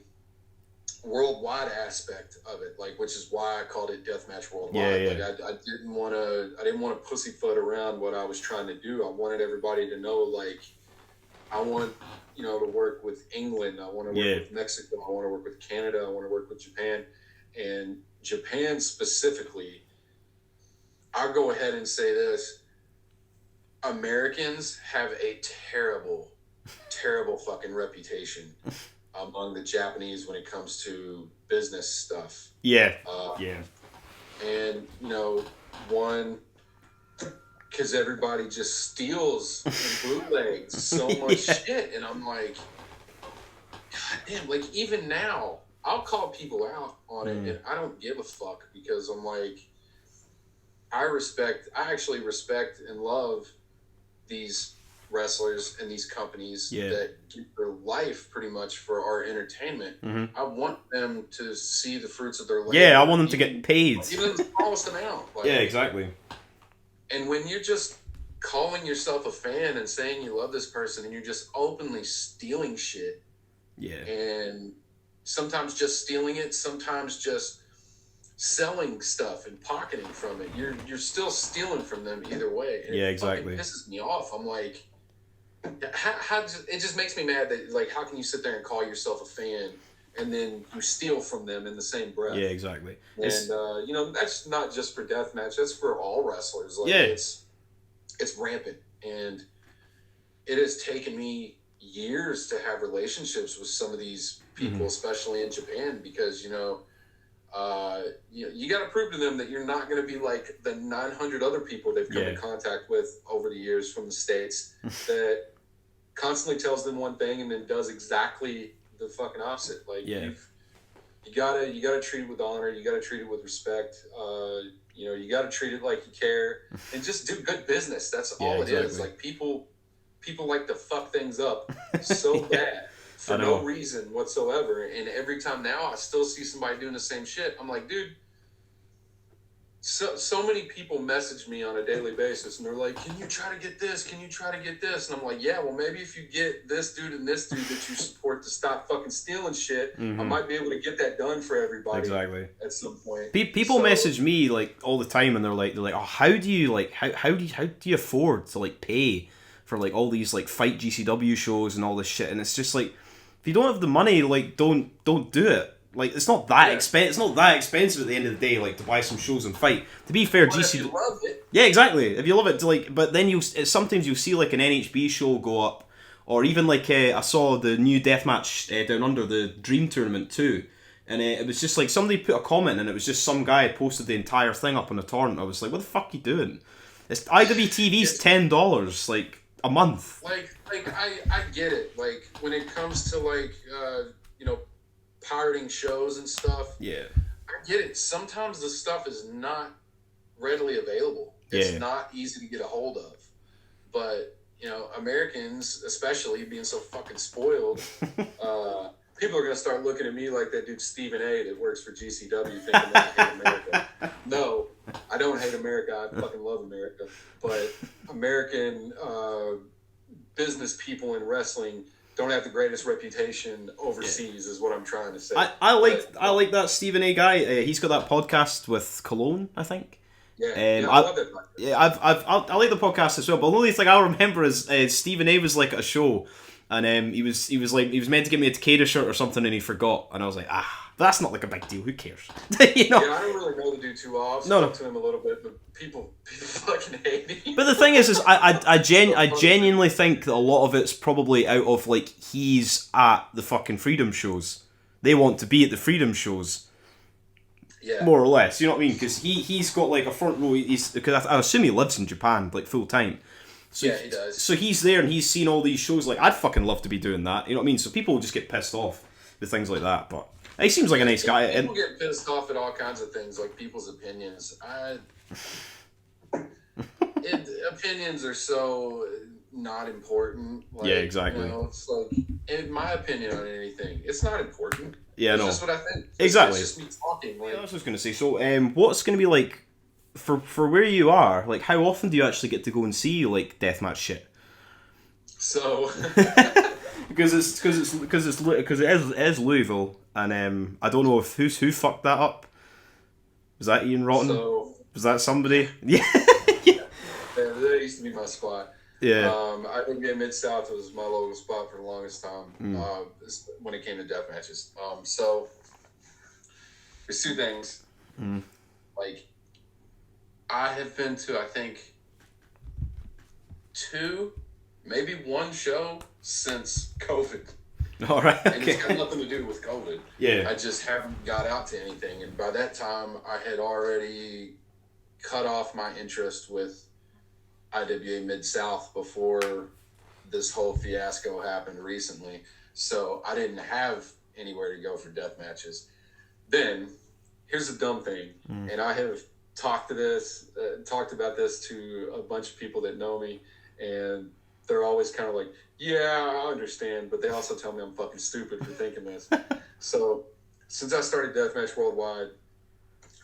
worldwide aspect of it, like, which is why I called it Deathmatch Worldwide. Yeah. Like, I didn't want to pussyfoot around what I was trying to do. I wanted everybody to know, like, I want, to work with England. I want to work with Mexico. I want to work with Canada. I want to work with Japan. And Japan specifically, I'll go ahead and say this. Americans have a terrible, terrible fucking reputation among the Japanese when it comes to business stuff. Yeah. And, one, because everybody just steals and bootlegs so much shit. And I'm like, God damn, like, even now, I'll call people out on it, and I don't give a fuck, because I'm like, I actually respect and love these wrestlers and these companies that give their life pretty much for our entertainment. I want them to see the fruits of their labor. Yeah, I want them to get paid. Even the smallest amount. Like, yeah, exactly. And when you're just calling yourself a fan and saying you love this person, and you're just openly stealing shit, and sometimes just stealing it, sometimes just selling stuff and pocketing from it, you're still stealing from them either way. And exactly. It pisses me off. I'm like, it just makes me mad that, like, how can you sit there and call yourself a fan and then you steal from them in the same breath? Yeah, exactly. And that's not just for deathmatch. That's for all wrestlers. Like, it's rampant, and it has taken me years to have relationships with some of these people, especially in Japan, because you got to prove to them that you're not going to be like the 900 other people they've come in contact with over the years from the States that constantly tells them one thing and then does exactly the fucking opposite. Like, you gotta treat it with honor. You gotta treat it with respect. You gotta treat it like you care, and just do good business. That's all it is. Like, people like to fuck things up so bad for no reason whatsoever. And every time now I still see somebody doing the same shit. I'm like, dude, so many people message me on a daily basis, and they're like, can you try to get this? Can you try to get this? And I'm like, yeah, well, maybe if you get this dude and this dude that you support to stop fucking stealing shit, I might be able to get that done for everybody at some point. People message me, like, all the time, and they're like, oh, how do you afford to, like, pay for, like, all these, like, fight GCW shows and all this shit? And it's just like, if you don't have the money, like, don't do it. Like, it's not that expensive. It's not that expensive at the end of the day, like, to buy some shows and fight. To be fair, GCW. If you love it. Yeah, exactly. If you love it, like, but then sometimes you'll see, like, an NHB show go up, or even, like, I saw the new Deathmatch Down Under, the Dream Tournament too, and it was just like somebody put a comment, and it was just some guy had posted the entire thing up on a torrent. I was like, what the fuck are you doing? It's IWTV's $10, like, a month. Like I get it. Like, when it comes to, like, pirating shows and stuff. Yeah. I get it. Sometimes the stuff is not readily available. It's not easy to get a hold of. But, Americans, especially being so fucking spoiled, people are going to start looking at me like that dude Stephen A. that works for GCW thinking that I hate America. No, I don't hate America. I fucking love America. But American business people in wrestling don't have the greatest reputation overseas, is what I'm trying to say. I like that Stephen A. guy. He's got that podcast with Cologne, I think. I love it. I like the podcast as well. But the only thing I remember is Stephen A. was like at a show, and he was meant to give me a Takeda shirt or something, and he forgot, and I was like, that's not like a big deal. Who cares? Yeah, I don't really know the dude too well. I've spoken to him a little bit, but people fucking hate him. But the thing is I genuinely think that a lot of it's probably out of, like, he's at the fucking Freedom shows. They want to be at the Freedom shows. Yeah. More or less, you know what I mean? Because he's got, like, a front row. Because I assume he lives in Japan, like, full time. So, yeah, he does. So he's there and he's seen all these shows. Like, I'd fucking love to be doing that. You know what I mean? So people will just get pissed off with things like that. But he seems like a nice guy. People get pissed off at all kinds of things, like people's opinions. Opinions are so not important. Like, yeah, exactly. It's like, in my opinion on anything, it's not important. Yeah, it's just what I think. Exactly. It's just me talking. Like, I was just going to say, so what's going to be like, for where you are, like, how often do you actually get to go and see, like, deathmatch shit? So because it is Louisville, and I don't know if who fucked that up. Was that Ian Rotten? Was that somebody? Yeah. that used to be my spot. Yeah. I think Mid-South was my local spot for the longest time when it came to death matches. So there's two things. Like, I have been to, I think, 2, maybe 1 show since COVID. All right. Okay. And it's got nothing to do with COVID. Yeah. I just haven't got out to anything. And by that time, I had already cut off my interest with IWA Mid-South before this whole fiasco happened recently. So I didn't have anywhere to go for death matches. Then, here's the dumb thing. And I have talked about this to a bunch of people that know me, and they're always kind of like, yeah, I understand, but they also tell me I'm fucking stupid for thinking this. So, since I started Deathmatch Worldwide,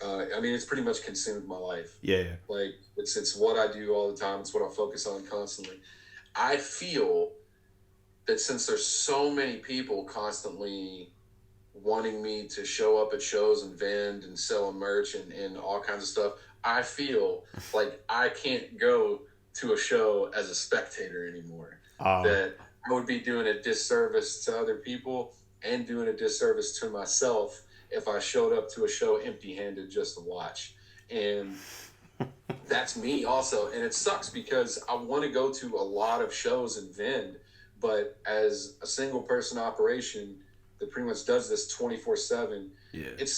I mean, it's pretty much consumed my life. Yeah. Like, it's what I do all the time. It's what I focus on constantly. I feel that since there's so many people constantly wanting me to show up at shows and vend and sell merch and all kinds of stuff, I feel like I can't go to a show as a spectator anymore. That I would be doing a disservice to other people and doing a disservice to myself if I showed up to a show empty-handed just to watch. And that's me also. And it sucks because I want to go to a lot of shows and vend, but as a single person operation that pretty much does this 24/7, it's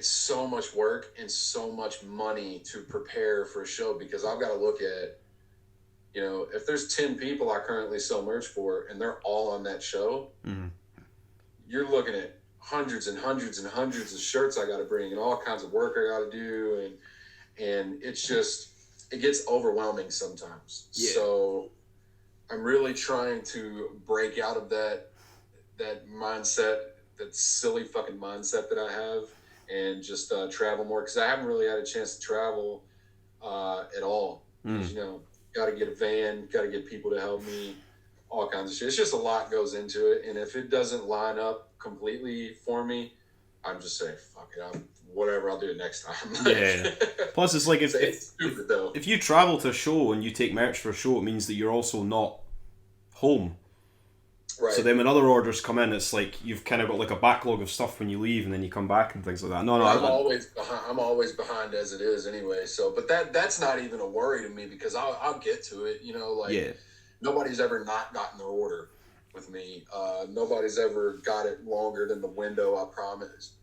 so much work and so much money to prepare for a show, because I've got to look at, if there's 10 people I currently sell merch for and they're all on that show, you're looking at hundreds and hundreds and hundreds of shirts I got to bring and all kinds of work I got to do. And it's just, it gets overwhelming sometimes. Yeah. So I'm really trying to break out of that mindset, that silly fucking mindset that I have, and just travel more, because I haven't really had a chance to travel at all. Got to get a van, got to get people to help me, all kinds of shit. It's just a lot goes into it, and if it doesn't line up completely for me, I'm just saying, fuck it, I'll do it next time. Yeah. Plus, it's like it's stupid though. If you travel to a show and you take merch for a show, it means that you're also not home. Right. So then when other orders come in, it's like you've kind of got like a backlog of stuff when you leave, and then you come back and things like that. I'm always behind as it is anyway. So, but that's not even a worry to me, because I'll get to it. Nobody's ever not gotten their order with me. Nobody's ever got it longer than the window I promised.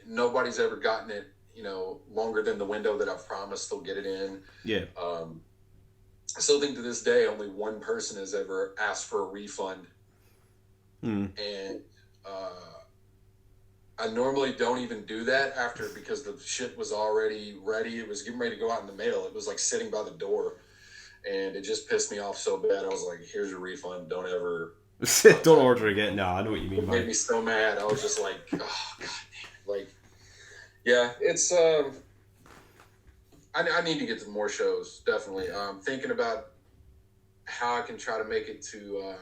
Nobody's ever gotten it, longer than the window that I've promised they'll get it in. Yeah. I still think to this day only one person has ever asked for a refund. And I normally don't even do that because the shit was already ready. It was getting ready to go out in the mail. It was like sitting by the door, and it just pissed me off so bad. I was like, here's your refund. Don't ever... Don't order again. No, I know what you mean. It made me so mad. I was just like, oh, God damn it. Like, yeah, it's... I need to get to more shows, definitely. I'm thinking about how I can try to make it to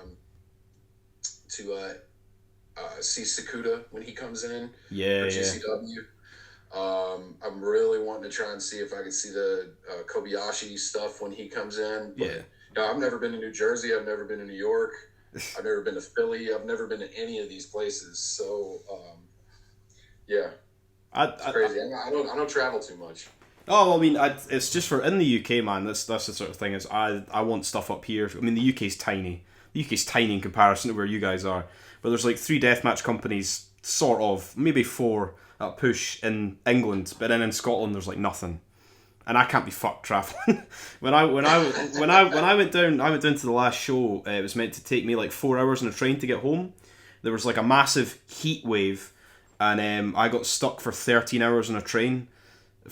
see Sakuda when he comes in for GCW. I'm really wanting to try and see if I can see the Kobayashi stuff when he comes in. But, I've never been to New Jersey. I've never been to New York. I've never been to Philly. I've never been to any of these places. So, yeah, it's crazy. I don't travel too much. Oh, well, I mean, it's just for in the UK, man. That's the sort of thing. Is I want stuff up here. I mean, the UK's tiny. The UK's tiny in comparison to where you guys are. But there's like 3 deathmatch companies, sort of, maybe 4 that push in England. But then in Scotland, there's like nothing, and I can't be fucked traveling. when I went down to the last show. It was meant to take me like 4 hours on a train to get home. There was like a massive heat wave, and I got stuck for 13 hours on a train.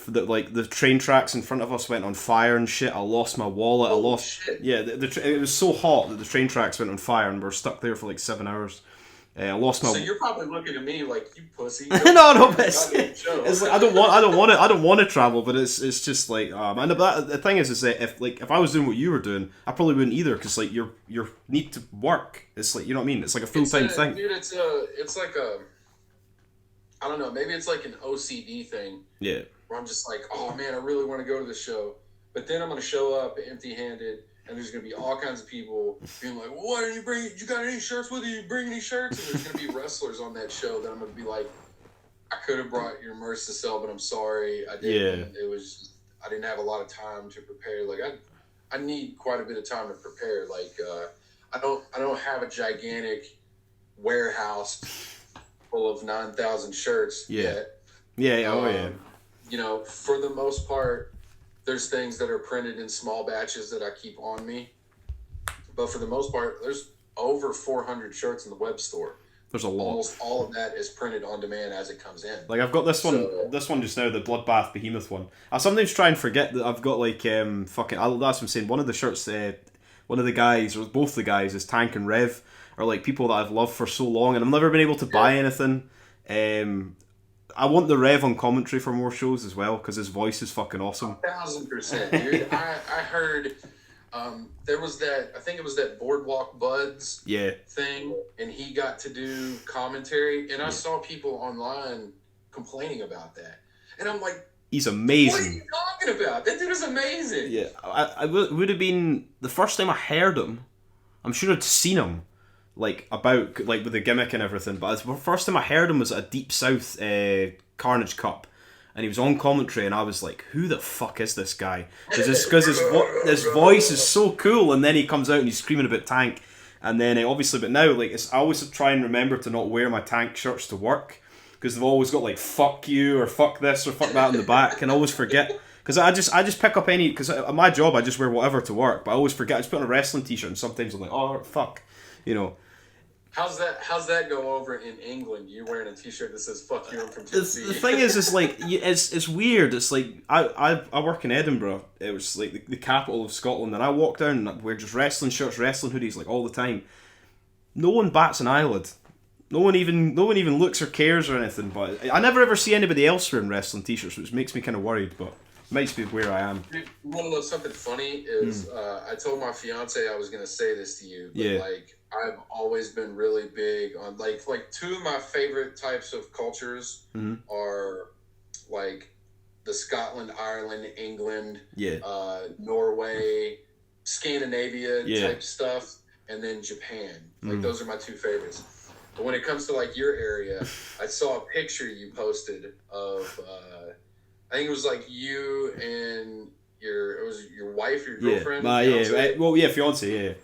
The train tracks in front of us went on fire and shit. I lost my wallet. Shit. Yeah, it was so hot that the train tracks went on fire, and we were stuck there for like 7 hours. I lost my. So you're probably looking at me like, you pussy. No, but it's Show. like I don't want to travel, but it's just like, man. But the thing is that if I was doing what you were doing, I probably wouldn't either, because like you need to work. It's like, you know what I mean. It's like a full time thing. Dude, it's like a, I don't know. Maybe it's like an OCD thing. Yeah. Where I'm just like, oh man, I really want to go to the show, but then I'm gonna show up empty handed. And there's going to be all kinds of people being like, well, why didn't you bring, you got any shirts with you? You bring any shirts? And there's going to be wrestlers on that show that I'm going to be like, I could have brought your merch to sell, but I'm sorry. I didn't. Yeah. It was, I didn't have a lot of time to prepare. Like, I need quite a bit of time to prepare. Like, I don't have a gigantic warehouse full of 9,000 shirts yet. Yeah. You know, for the most part, there's things that are printed in small batches that I keep on me. But for the most part, there's over 400 shirts in the web store. There's a lot. Almost all of that is printed on demand as it comes in. Like, I've got this one just now, the Bloodbath Behemoth one. I sometimes try and forget that I've got, like, that's what I'm saying. One of the shirts, one of the guys, or both the guys, is Tank and Rev, are, like, people that I've loved for so long, and I've never been able to buy anything. I want the Rev on commentary for more shows as well, because his voice is fucking awesome. 1,000%, dude. I heard there was that, I think it was that Boardwalk Buds thing, and he got to do commentary, and I saw people online complaining about that. And I'm like, he's amazing. what are you talking about? That dude is amazing. Yeah, I would have been, the first time I heard him, I'm sure I'd seen him, like, about, like, with the gimmick and everything, but the first time I heard him was at a Deep South Carnage Cup, and he was on commentary, and I was like, who the fuck is this guy? Because his voice is so cool, and then he comes out and he's screaming about Tank, and then obviously, but now, like, I always try and remember to not wear my Tank shirts to work, because they've always got, like, fuck you, or fuck this, or fuck that in the back, and I always forget. Because I just pick up any, because at my job I just wear whatever to work, but I always forget. I just put on a wrestling t-shirt, and sometimes I'm like, oh fuck, you know. How's that go over in England? You wearing a t-shirt that says "fuck you," I'm from Tennessee. The thing is, it's like, it's weird. It's like, I work in Edinburgh. It was like the capital of Scotland, and I walk down and we're just wrestling shirts, wrestling hoodies, like, all the time. No one bats an eyelid. No one even looks or cares or anything. But I never ever see anybody else wearing wrestling t-shirts, which makes me kind of worried. But it might be where I am. You want to know something funny? Is I told my fiance I was going to say this to you, but like, I've always been really big on, like two of my favorite types of cultures are like the Scotland, Ireland, England, Norway, Scandinavia type stuff, and then Japan. Like, those are my two favorites. But when it comes to, like, your area, I saw a picture you posted of I think it was like you and your wife, your girlfriend. Fiance, yeah.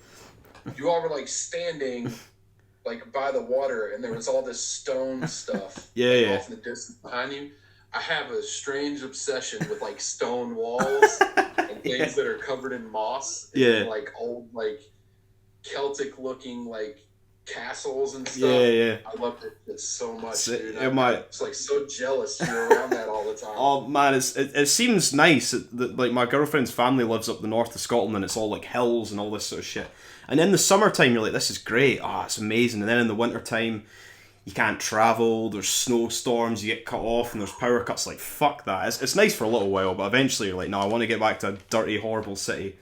You all were like standing like by the water, and there was all this stone stuff off in the distance behind you. I have a strange obsession with like stone walls and things that are covered in moss. And, like, old, like, Celtic looking, like, castles and stuff. I love it so much, dude. I'm just like so jealous you're around that all the time. Oh man, it seems nice that, like, my girlfriend's family lives up the north of Scotland, and it's all like hills and all this sort of shit. And in the summertime, you're like, this is great. Oh, it's amazing. And then in the wintertime, you can't travel. There's snowstorms. You get cut off, and there's power cuts. Like, fuck that. It's nice for a little while, but eventually you're like, no, I want to get back to a dirty, horrible city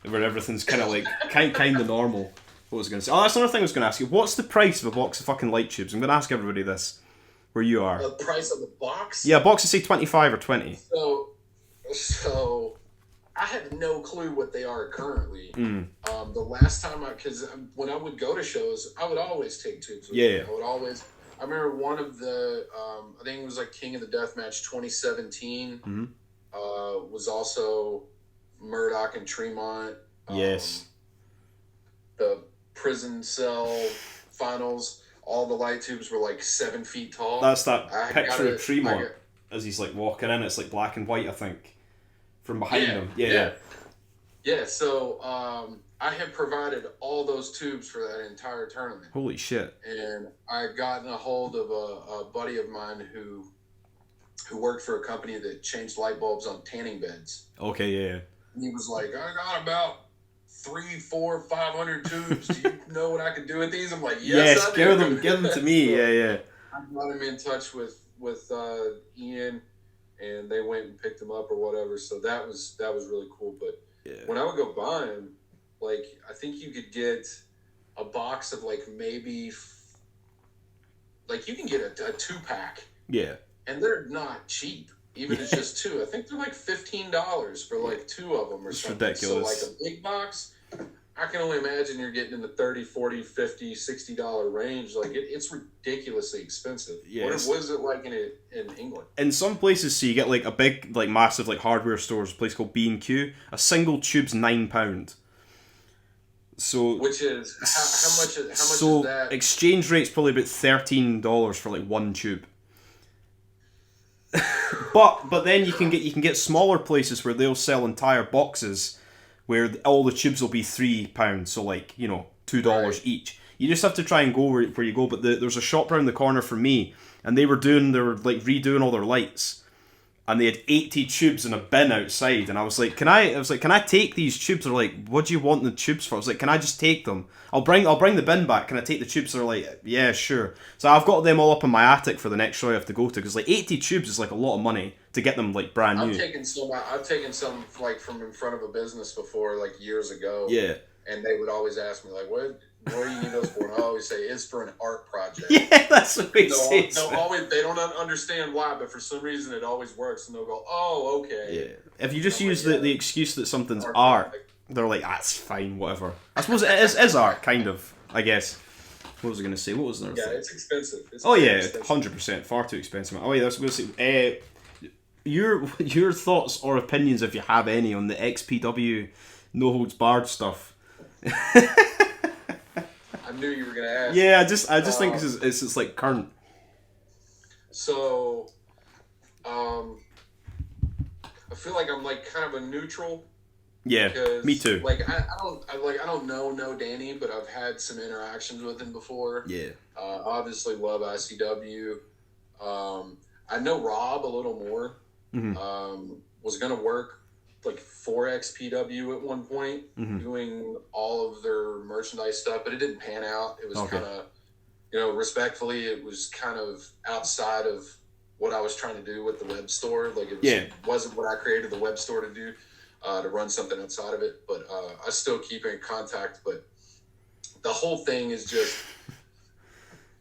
where everything's kind of like kind of normal. What was I going to say? Oh, that's another thing I was going to ask you. What's the price of a box of fucking light tubes? I'm going to ask everybody this, where you are. The price of the box? Yeah, boxes say 25 or 20. So I have no clue what they are currently. The last time because when I would go to shows, I would always take tubes with me. I remember one of the, I think it was like King of the Deathmatch 2017, was also Murdoch and Tremont. Yes. The prison cell finals, all the light tubes were like 7 feet tall. That's that picture of Tremont as he's like walking in. It's like black and white, I think, from behind him. Yeah. So I had provided all those tubes for that entire tournament. Holy shit! And I had gotten a hold of a buddy of mine who worked for a company that changed light bulbs on tanning beds. Okay, yeah. And he was like, I got about 3, 4, 500 tubes. Do you know what I can do with these? I'm like, yes, I do. give them to me. So, Yeah. I got him in touch with Ian, and they went and picked him up or whatever. So that was really cool. But when I would go buy them, like I think you could get a box of like maybe like you can get a 2-pack. Yeah. And they're not cheap. Even it's just 2. I think they're like $15 for like 2 of them or It's something. ridiculous. So like a big box, I can only imagine you're getting in the $30, $40, $50, $60 range. Like it's ridiculously expensive. Yes. What is it like in England? In some places, so you get like a big, like massive, like hardware stores, a place called B&Q. A single tube's £9. So Which is how much is that? Exchange rate's probably about $13 for like one tube. but then you can get smaller places where they'll sell entire boxes where all the tubes will be £3, so like, you know, $2 each. You just have to try and go where you go. But there's a shop around the corner from me, and they were like redoing all their lights, and they had 80 tubes in a bin outside, and I was like, can I take these tubes? They're like, what do you want the tubes for? I was like, can I just take them? I'll bring the bin back. Can I take the tubes? They're like, yeah, sure. So I've got them all up in my attic for the next show I have to go to, because like 80 tubes is like a lot of money to get them like brand new. I've taken some like from in front of a business before, like years ago. Yeah. And they would always ask me like, what do you need those for? And I always say it's for an art project. Yeah, that's what they say. They don't understand why, but for some reason it always works, and they'll go, "Oh, okay." Yeah. If you just use the excuse that something's art, they're like, that's fine, whatever. I suppose it is art, kind of. I guess. What was I gonna say? What was another thing? Yeah, it's expensive. Oh yeah, 100%, far too expensive. Oh yeah, that's what I was gonna say. Your thoughts or opinions, if you have any, on the XPW no holds barred stuff. I knew you were gonna ask. Yeah, I just think it's like current. So, I feel like I'm like kind of a neutral. Yeah, because, me too. Like I don't know Danny, but I've had some interactions with him before. Yeah. Obviously love ICW. I know Rob a little more. Mm-hmm. Was gonna work like for XPW at one point, doing all of their merchandise stuff, but it didn't pan out. It was kind of, respectfully, it was kind of outside of what I was trying to do with the web store. Like it wasn't what I created the web store to do, to run something outside of it. But I still keep in contact. But the whole thing is just,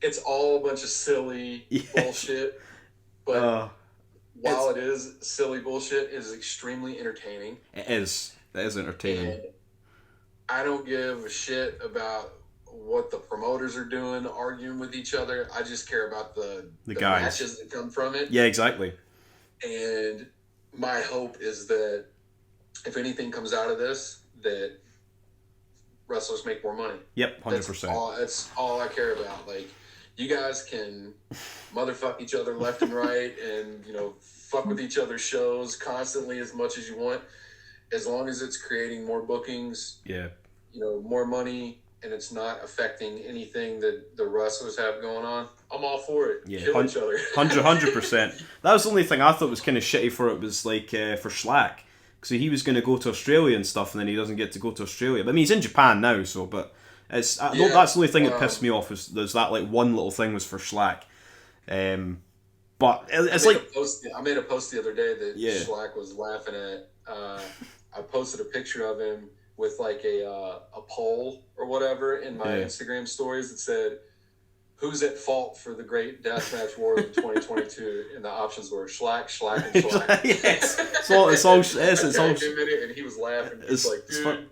it's all a bunch of silly bullshit. But while it is silly bullshit, it is extremely entertaining. It is. That is entertaining. And I don't give a shit about what the promoters are doing, arguing with each other. I just care about the guys. matches that come from it. Yeah, exactly. And my hope is that if anything comes out of this, that wrestlers make more money. Yep, 100%. That's all I care about. Like, you guys can motherfuck each other left and right, and fuck with each other's shows constantly as much as you want, as long as it's creating more bookings, more money, and it's not affecting anything that the wrestlers have going on. I'm all for it. Yeah, Kill each other. 100%. That was the only thing I thought was kind of shitty for it, was like for Schlack, because he was going to go to Australia and stuff, and then he doesn't get to go to Australia. But I mean, he's in Japan now, so but. That's the only thing that pissed me off, is there's that like one little thing was for Schlack, but it's I made a post the other day that Schlack was laughing at. I posted a picture of him with like a poll or whatever in my Instagram stories that said, "Who's at fault for the great Deathmatch War of 2022?" And the options were Schlack, and Schlack. Yes, it's all. And he was laughing. It's like, dude.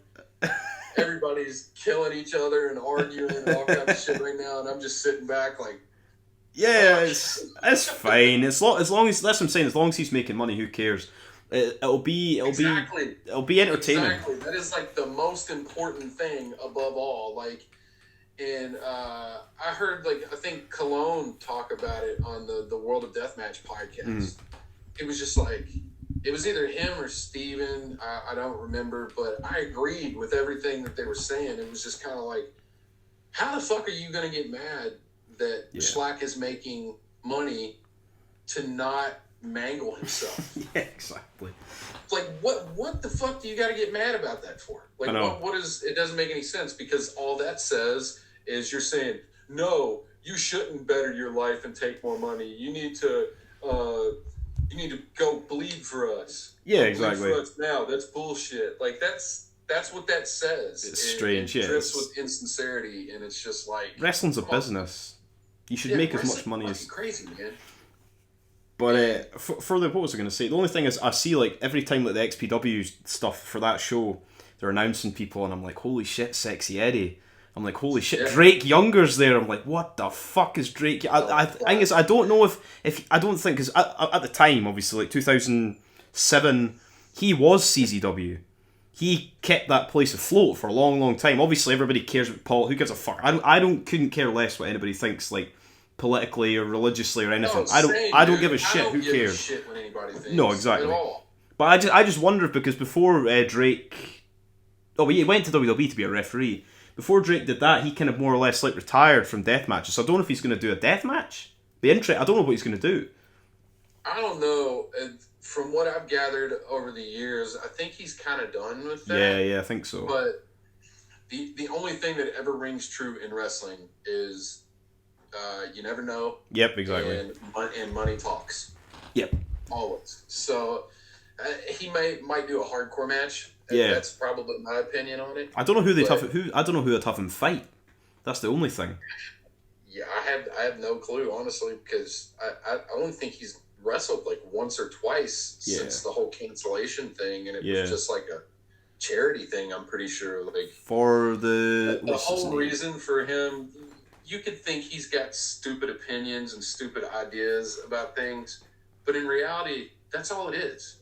Everybody's killing each other and arguing and all kinds of shit right now, and I'm just sitting back like, it's fine. As long as that's what I'm saying. As long as he's making money, who cares? It'll be entertaining. Exactly. That is like the most important thing above all. Like, and I heard I think Cologne talk about it on the World of Deathmatch podcast. It was just like, it was either him or Steven, I don't remember, but I agreed with everything that they were saying. It was just kind of like, how the fuck are you going to get mad that Schlack is making money to not mangle himself. Yeah, exactly. Like, what the fuck do you got to get mad about that for? Like, I know. what is? It doesn't make any sense, because all that says is you're saying, no, you shouldn't better your life and take more money. You need to go bleed for us. Yeah, Go exactly. bleed for us now. That's bullshit. Like, that's what that says. It's strange, yeah. It drips with insincerity, and it's just like, Wrestling's a business. You should make as much money as... Crazy, man. But further, what was I going to say? The only thing is, I see like every time like the XPW stuff for that show, they're announcing people, and I'm like, holy shit, Sexy Eddie. I'm like, holy shit, Drake Younger's there. I'm like, what the fuck is Drake? I think is I don't know if I don't think, because at the time, obviously, like 2007, he was CZW. He kept that place afloat for a long, long time. Obviously, everybody cares about Paul. Who gives a fuck? Couldn't care less what anybody thinks, like politically or religiously or anything. I don't give a shit. Who cares? A shit when anybody thinks no, exactly. At all. But I just wonder, because before Drake, he went to WWE to be a referee. Before Drake did that, he kind of more or less like retired from death matches. So I don't know if he's going to do a death match. I don't know what he's going to do. I don't know. From what I've gathered over the years, I think he's kind of done with that. Yeah, I think so. But the only thing that ever rings true in wrestling is you never know. Yep, exactly. And money talks. Yep. Always. So he might do a hardcore match. Yeah. That's probably my opinion on it. I don't know who they'd have him fight. That's the only thing. Yeah, I have no clue, honestly, because I only think he's wrestled like once or twice since the whole cancellation thing, and it was just like a charity thing, I'm pretty sure. Like, for the whole reason for him, you could think he's got stupid opinions and stupid ideas about things, but in reality, that's all it is.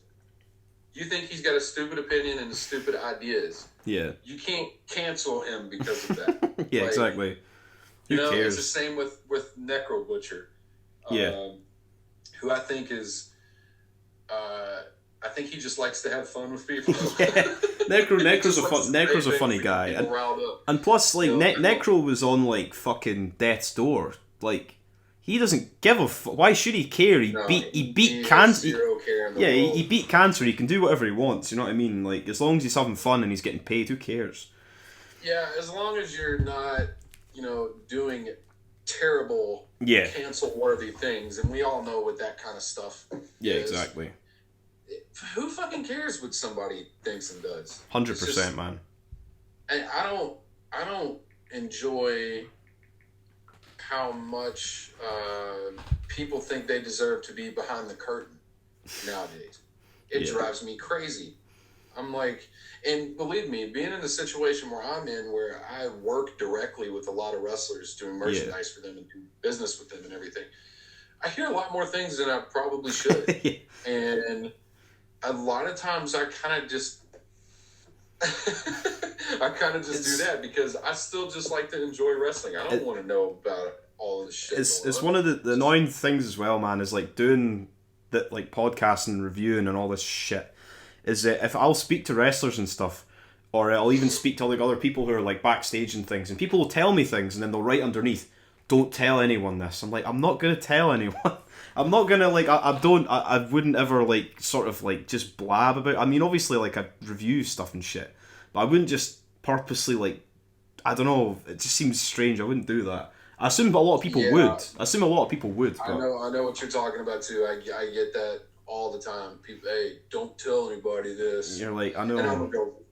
You think he's got a stupid opinion and stupid ideas. Yeah. You can't cancel him because of that. Yeah, exactly. Who cares? It's the same with Necro Butcher. Who I think is... I think he just likes to have fun with people. Necro's a funny guy. And plus, like, Necro was on, like, fucking Death's Door. Like... He doesn't give a fuck. Why should he care? He beat cancer. He beat cancer. He can do whatever he wants. You know what I mean? Like, as long as he's having fun and he's getting paid, who cares? Yeah, as long as you're not, doing terrible, cancel-worthy things, and we all know what that kind of stuff is. Yeah, exactly. Who fucking cares what somebody thinks and does? 100%, man. And I don't enjoy how much people think they deserve to be behind the curtain nowadays. It drives me crazy. I'm like, and believe me, being in the situation where I'm in, where I work directly with a lot of wrestlers doing merchandise for them and do business with them and everything, I hear a lot more things than I probably should. And a lot of times I kind of just do that because I still just like to enjoy wrestling. I don't want to know about all the shit. It's one of the annoying things as well, man, is like doing that, like podcasting and reviewing and all this shit, is that if I'll speak to wrestlers and stuff, or I'll even speak to like other people who are like backstage and things, and people will tell me things and then they'll write underneath, don't tell anyone this. I'm like, I'm not gonna tell anyone. I'm not gonna, like, I wouldn't ever, like, sort of, like, just blab about it. I mean, obviously, like, I review stuff and shit, but I wouldn't just purposely, like, I don't know, it just seems strange. I wouldn't do that. I assume a lot of people would. But... I know what you're talking about, too. I get that all the time. People, hey, don't tell anybody this. You're like, I know. And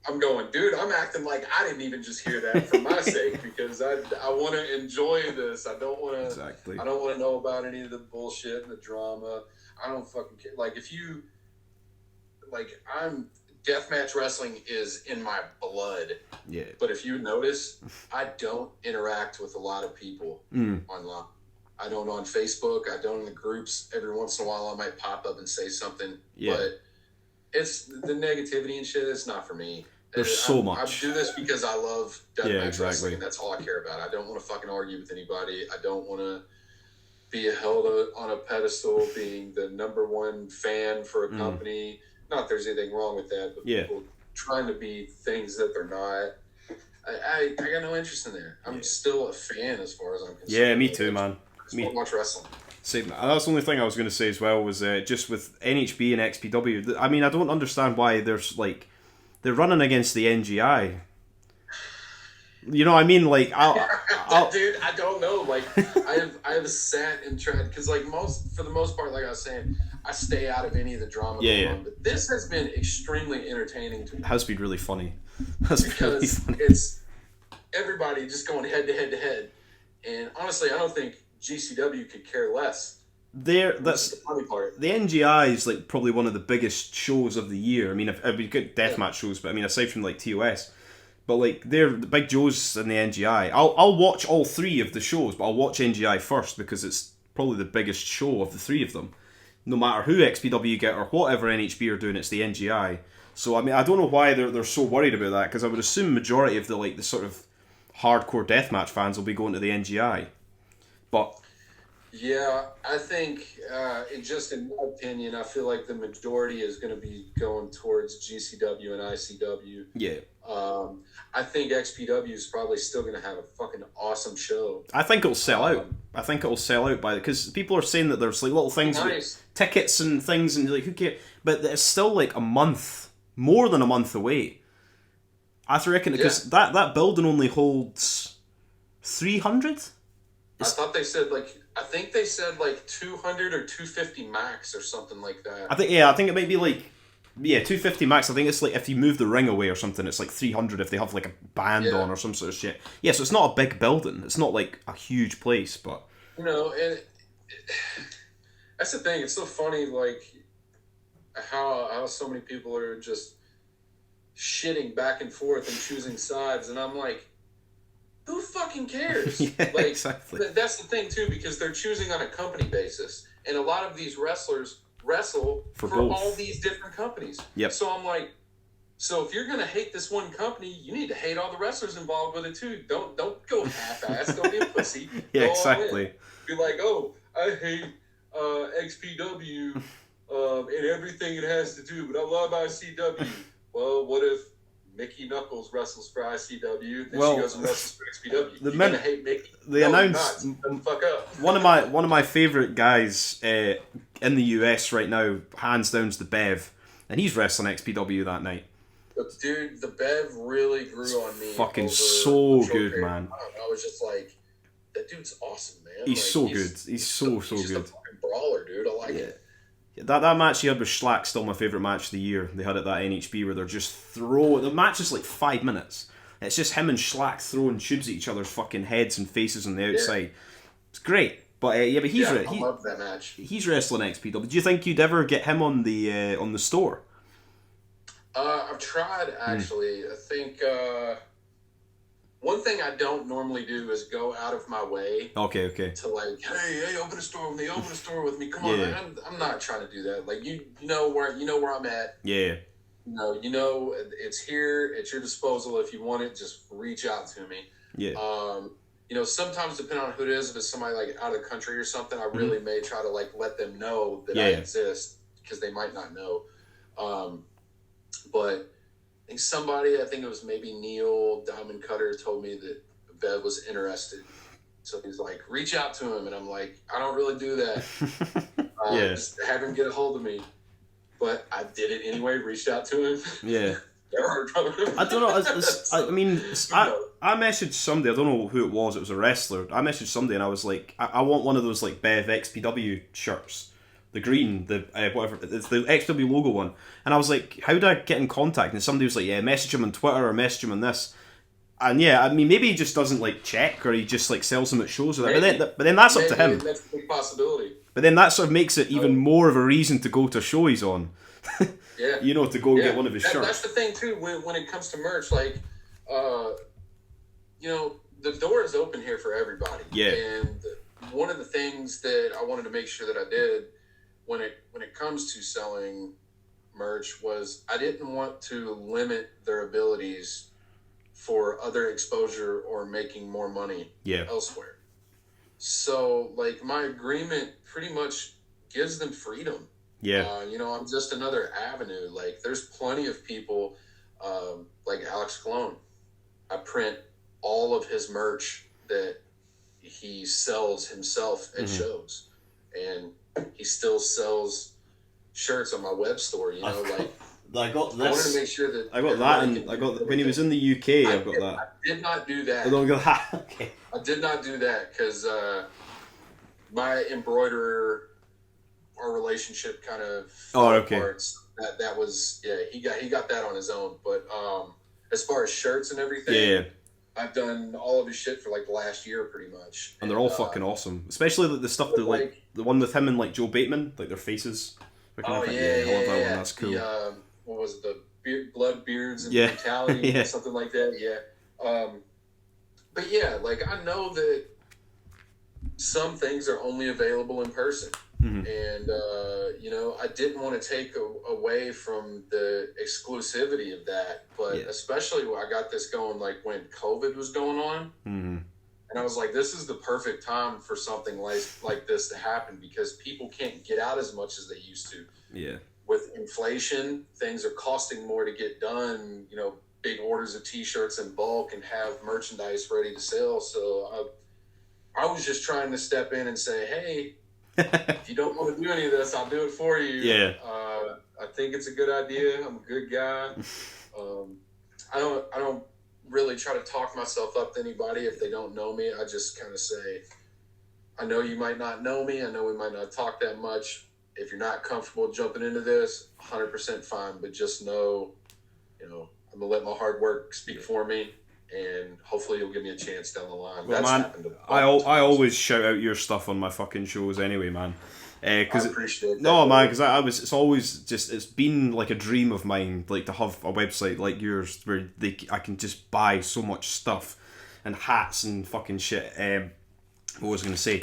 I'm going, dude, I'm acting like I didn't even just hear that for my sake, because I want to enjoy this. I don't want to. Exactly. I don't want to know about any of the bullshit and the drama. I don't fucking care. Like, if you, like, deathmatch wrestling is in my blood. Yeah. But if you notice, I don't interact with a lot of people online. I don't on Facebook. I don't in the groups. Every once in a while, I might pop up and say something. Yeah. But it's the negativity and shit. It's not for me. There's so much. I do this because I love deathmatch wrestling, and that's all I care about. I don't want to fucking argue with anybody. I don't want to be held on a pedestal being the number one fan for a company. Not that there's anything wrong with that, but people trying to be things that they're not. I got no interest in there. I'm still a fan as far as I'm concerned. Yeah, me too, man. I just want to watch wrestling. Same. That's the only thing I was going to say as well was just with NHB and XPW. I mean, I don't understand why there's like they're running against the NGI. You know what I mean? Like, dude, I don't know. Like, I have sat and tried because, like, for the most part, like I was saying, I stay out of any of the drama going on. But this has been extremely entertaining to me. It has been really funny. Because it's everybody just going head to head to head, and honestly, I don't think GCW could care less. That's the funny part. The NGI is like probably one of the biggest shows of the year. I mean, if we get deathmatch shows, but I mean, aside from like TOS. But like they're the big Joes in the NGI. I'll watch all three of the shows, but I'll watch NGI first because it's probably the biggest show of the three of them. No matter who XPW get or whatever NHB are doing, it's the NGI. So I mean, I don't know why they're so worried about that because I would assume majority of the sort of hardcore deathmatch fans will be going to the NGI. But yeah, I think in my opinion, I feel like the majority is going to be going towards GCW and ICW. Yeah. I think XPW is probably still going to have a fucking awesome show. I think it'll sell out. I think it'll sell out because people are saying that there's like little things with tickets and things and like who cares, but it's still like more than a month away. I reckon because that building only holds 300. I thought they said I think they said 200 or 250 max or something like that. I think it might be 250 max. I think it's like if you move the ring away or something, it's like 300 if they have like a band on or some sort of shit. Yeah, so it's not a big building. It's not like a huge place, but you know, and that's the thing. It's so funny, like how so many people are just shitting back and forth and choosing sides, and I'm like, who fucking cares? Exactly. That's the thing too, because they're choosing on a company basis, and a lot of these wrestlers wrestle for all these different companies. Yep. So I'm like, so if you're gonna hate this one company, you need to hate all the wrestlers involved with it too. Don't go half-ass. Don't be a pussy. Yeah, go exactly. Be like, oh, I hate XPW and everything it has to do, but I love ICW. Well, what if Mickey Knuckles wrestles for ICW, then she goes and wrestles for XPW? You're gonna hate Mickey. They announced fuck up. one of my favorite guys in the US right now, hands down, is the Bev, and he's wrestling XPW that night. But dude, the Bev really grew on me. Fucking so good, man. I was just like, that dude's awesome, man. He's so good. He's so he's just good. A fucking brawler, dude. I like it. That match he had with Schlack's still my favourite match of the year. They had it that NHB where they're just throwing... The match is like 5 minutes. It's just him and Schlack throwing tubes at each other's fucking heads and faces on the outside. Yeah. It's great. But I love that match. He's wrestling XPW. Do you think you'd ever get him on the store? I've tried, actually. I think... one thing I don't normally do is go out of my way. Okay. To like, hey, open a store with me. Open a store with me. Come on, man. I'm not trying to do that. Like you know where I'm at. Yeah. You know it's here at your disposal. If you want it, just reach out to me. Yeah. You know, sometimes depending on who it is, if it's somebody like out of the country or something, I really may try to like let them know that I exist because they might not know. But I think it was maybe Neil Diamond Cutter told me that Bev was interested. So he's like, reach out to him. And I'm like, I don't really do that. Just have him get a hold of me. But I did it anyway, reached out to him. Yeah. I don't know. I messaged somebody. I don't know who it was. It was a wrestler. I messaged somebody and I was like, I want one of those like Bev XPW shirts. The green, whatever, it's the XW logo one. And I was like, how do I get in contact? And somebody was like, yeah, message him on Twitter or message him on this. And yeah, I mean, maybe he just doesn't like check or he just like sells them at shows or that. But then that's up to him. That's a big possibility. But then that sort of makes it even more of a reason to go to a show he's on. Yeah. You know, to go and get one of his shirts. That's the thing too, when it comes to merch, like, you know, the door is open here for everybody. Yeah. And one of the things that I wanted to make sure that I did when it comes to selling merch was I didn't want to limit their abilities for other exposure or making more money elsewhere. So like my agreement pretty much gives them freedom. Yeah. You know, I'm just another avenue. Like there's plenty of people like Alex Cologne. I print all of his merch that he sells himself at shows. and he still sells shirts on my web store. You know, like I got I wanted this. to make sure that I got that, everybody and can I do got when he everything. was in the UK. I've got that. I did not do that. I don't got that. Okay. I did not do that because my embroiderer, our relationship kind of fell okay. apart. That was he got that on his own. But as far as shirts and everything, Yeah. I've done all of his shit for like the last year pretty much. And they're all fucking awesome, especially the stuff that like the one with him and like Joe Bateman, like their faces. Oh I love that one. That's cool. The, what was it, the blood, beards, and Yeah. brutality, Yeah. something like that. Yeah. But yeah, like I know that some things are only available in person. Mhm. And, you know, I didn't want to take away from the exclusivity of that, but especially when I got this going, like when COVID was going on, and I was like, this is the perfect time for something like this to happen because people can't get out as much as they used to. Yeah. With inflation, things are costing more to get done, you know, big orders of t-shirts in bulk and have merchandise ready to sell. So I was just trying to step in and say, hey, if you don't want to do any of this, I'll do it for you. Yeah. I think it's a good idea. I'm a good guy. I don't really try to talk myself up to anybody if they don't know me. I just kind of say, I know you might not know me. I know we might not talk that much. If you're not comfortable jumping into this, 100% fine. But just know, you know, I'm gonna let my hard work speak for me. And hopefully you'll give me a chance down the line. Well, That's man, happened to I always shout out your stuff on my fucking shows anyway, man. I appreciate that. No, man, because it's always just, it's been like a dream of mine, like to have a website like yours where I can just buy so much stuff and hats and fucking shit. What was I going to say?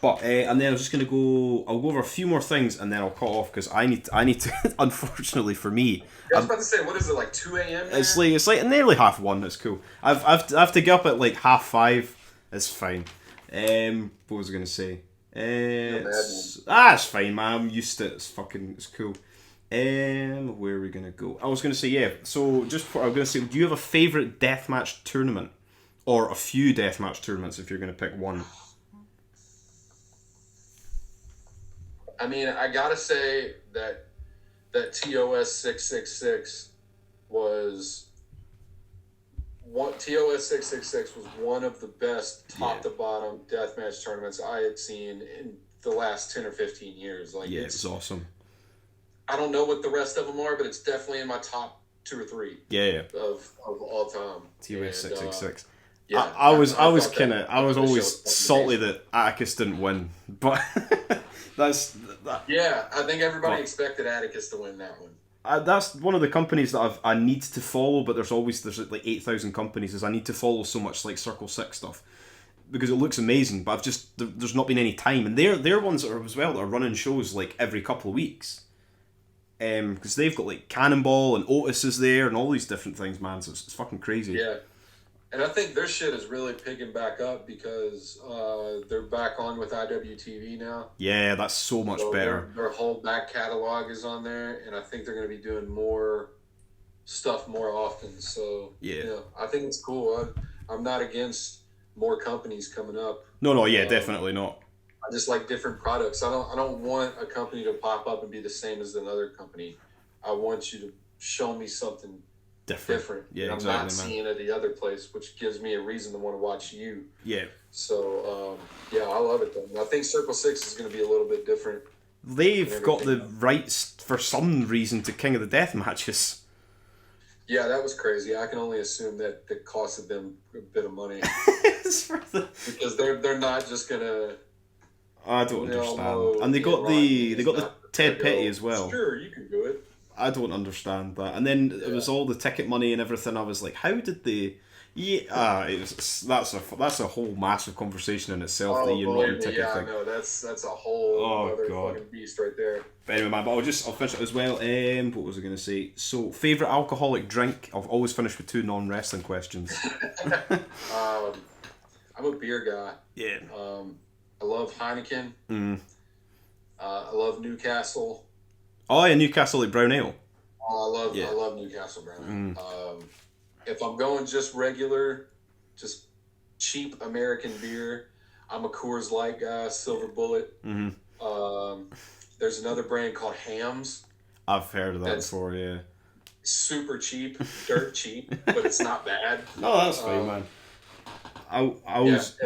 But and then I was just gonna I'll go over a few more things and then I'll cut off because I need to. Unfortunately for me, I was about to say, what is it, like 2 a.m. there? it's like nearly 1:30. It's cool. I have to get up at like 5:30. It's fine. What was I gonna say? It's fine, man. I'm used to it. It's cool. Where are we gonna go? I was gonna say So I was gonna say, do you have a favorite deathmatch tournament or a few deathmatch tournaments if you're gonna pick one? I mean, I gotta say that TOS 666 was TOS 666 was one of the best top to bottom deathmatch tournaments I had seen in the last 10 or 15 years. Like, it's awesome. I don't know what the rest of them are, but it's definitely in my top 2 or 3. Of all time. TOS 666. Yeah, I was always salty that Atticus didn't win, but that's that. Yeah, I think everybody expected Atticus to win that one. That's one of the companies that I need to follow, but there's like 8,000 companies. Is I need to follow so much like Circle 6 stuff because it looks amazing, but there's not been any time, and they're ones that are as well that are running shows like every couple of weeks. Because they've got like Cannonball and Otis is there and all these different things, man. So it's fucking crazy. Yeah. And I think their shit is really picking back up because they're back on with IWTV now. Yeah, that's so much better. Their whole back catalog is on there, and I think they're going to be doing more stuff more often. So, I think it's cool. I'm not against more companies coming up. No, definitely not. I just like different products. I don't want a company to pop up and be the same as another company. I want you to show me something different. Yeah, I'm exactly, not seeing at the other place, which gives me a reason to want to watch you. Yeah. So, I love it though. I think Circle 6 is going to be a little bit different. They've got the rights for some reason to King of the Death matches. Yeah, that was crazy. I can only assume that it costed them a bit of money. Because they're not just going to... I don't understand. And they got the Ted Petty as well. Sure, you can do it. I don't understand that. And then it was all the ticket money and everything. I was like, how did they? Yeah, that's a whole massive conversation in itself. Oh, the Ian Rotten ticket yeah, thing. I know that's a whole other fucking beast right there. But anyway, man, I'll finish it as well. What was I going to say? So, favorite alcoholic drink? I've always finished with 2 non-wrestling questions. I'm a beer guy. Yeah. I love Heineken. I love Newcastle. Oh yeah, Newcastle like brown ale. Oh, I love Newcastle brown ale. If I'm going just regular, just cheap American beer, I'm a Coors Light guy, Silver Bullet. There's another brand called Hams. I've heard of that That's before. Yeah. super cheap, dirt cheap, but it's not bad. No, that's fine, man. I Yeah, was.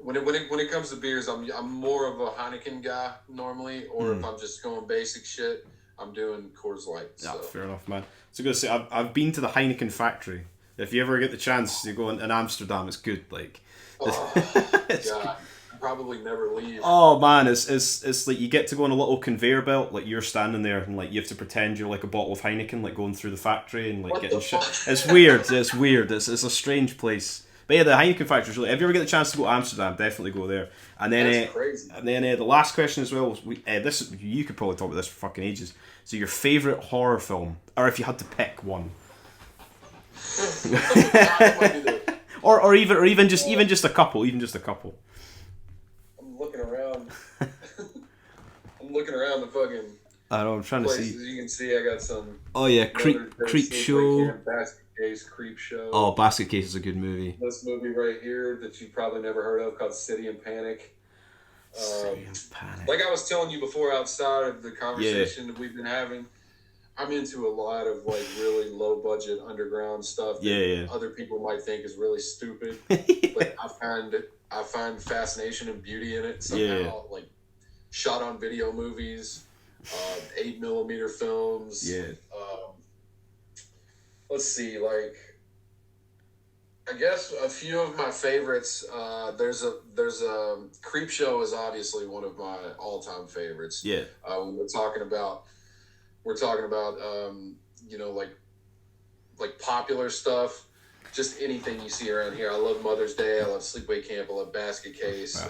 when it comes to beers, I'm more of a Heineken guy normally, or if I'm just going basic shit, I'm doing Coors Light. Yeah, So. fair enough, man. So I'm gonna say I've been to the Heineken factory. If you ever get the chance to go in Amsterdam, it's good. Like, it's God, I probably never leave. oh man, it's like you get to go on a little conveyor belt. Like you're standing there and like you have to pretend you're like a bottle of Heineken, like going through the factory and like What getting the shit. fuck? It's weird. It's weird. It's a strange place. But yeah, the Heineken factory is really. If you ever get the chance to go to Amsterdam, definitely go there. And then, That's crazy. And then the last question as well. This you could probably talk about this for fucking ages. So your favorite horror film, or if you had to pick one, or even just a couple, I'm looking around. I'm looking around the fucking I don't know. I'm trying to places. see. You can see I got some. Oh yeah, Creep Sleepaway Show. Camp, Basket Case, Creep Show. Oh, Basket Case is a good movie. This movie right here that you probably never heard of called City and Panic. Panic. Like I was telling you before outside of the conversation that we've been having, I'm into a lot of like really low budget underground stuff that other people might think is really stupid. But I find fascination and beauty in it somehow. Like shot on video movies, 8mm films. Yeah. Let's see, like I guess a few of my favorites. There's a Creep Show is obviously one of my all-time favorites. Yeah. When we're talking about you know, like popular stuff, just anything you see around here. I love Mother's Day. I love Sleepaway Camp. I love Basket Case. I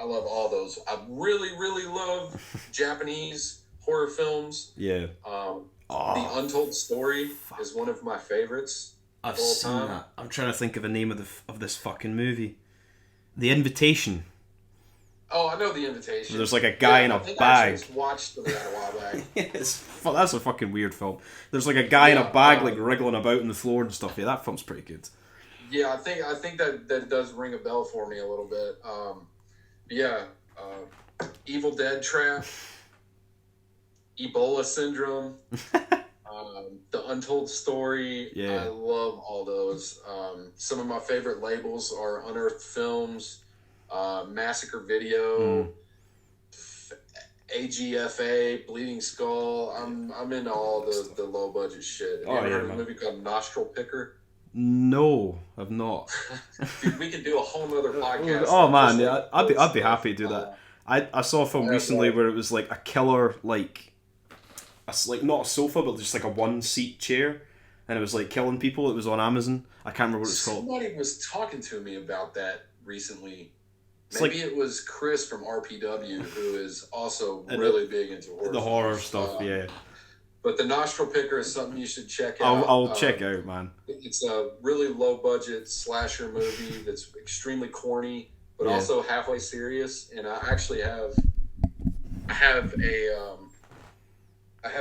love all those. I really love Japanese horror films. Yeah. The Untold Story is one of my favorites. I've seen that. I'm trying to think of the name of this fucking movie. The Invitation. Oh, I know The Invitation. There's like a guy in a bag. I just watched that a while back. That's a fucking weird film. There's like a guy in a bag like wriggling about on the floor and stuff. Yeah, that film's pretty good. Yeah, I think that does ring a bell for me a little bit. Evil Dead Trap, Ebola Syndrome, The Untold Story. Yeah. I love all those. Some of my favorite labels are Unearthed Films, Massacre Video, AGFA, Bleeding Skull. I'm into all the low budget shit. Have you ever heard of a movie called Nostril Picker? No, I've not. Dude, we could do a whole nother podcast. Oh man, yeah, I'd be happy to do that. I saw a film recently where it was like a killer, like not a sofa, but just like a 1-seat chair, and it was like killing people. It was on Amazon. I can't remember what it's called. Somebody was talking to me about that recently. Maybe it was Chris from RPW, who is also really big into horror. The horror stuff, yeah. But the Nostril Picker is something you should check out. I'll check out, man. It's a really low budget slasher movie that's extremely corny, but also halfway serious. And I actually have a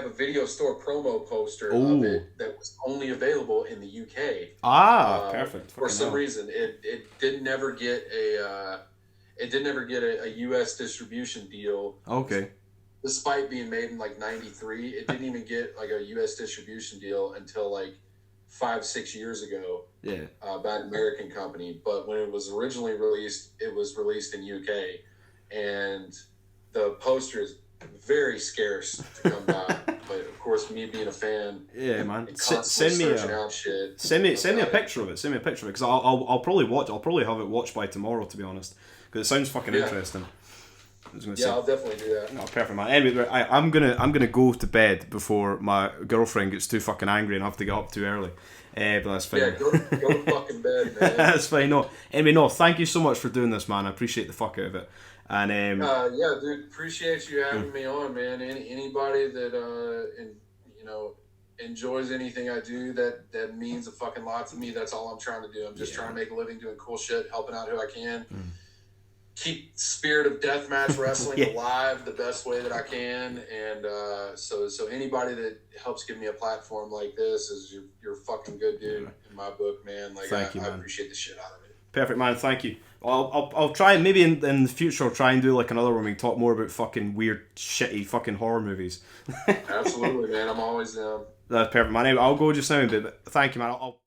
video store promo poster of it that was only available in the UK. Perfect. For some reason, it did never get a US distribution deal. Okay. Despite being made in like 93, it didn't even get like a US distribution deal until like 5-6 years ago. Yeah. By an American company. But when it was originally released, it was released in UK. And the poster is very scarce to come by. But of course, me being a fan, man, send me a picture of it. Send me a picture of it because I'll probably watch. I'll probably have it watched by tomorrow, to be honest, because it sounds fucking interesting. I'll definitely do that. Oh, perfect, man. Anyway, I'm gonna go to bed before my girlfriend gets too fucking angry and I have to get up too early. But that's fine. Yeah, go to fucking bed, man. That's fine. No, anyway, no. Thank you so much for doing this, man. I appreciate the fuck out of it. And dude, appreciate you having me on, man. Anybody that enjoys anything I do, that means a fucking lot to me. That's all I'm trying to do. I'm just trying to make a living doing cool shit, helping out who I can. Keep the spirit of deathmatch wrestling alive the best way that I can, and so anybody that helps give me a platform like this is you're fucking good dude in my book, man. Like I appreciate the shit out of it. Perfect, man. Thank you. I'll try, maybe in the future I'll try and do like another one where we talk more about fucking weird, shitty fucking horror movies. Absolutely, man. I'm always down. That's perfect, man. Anyway, I'll go just now, but thank you, man. I'll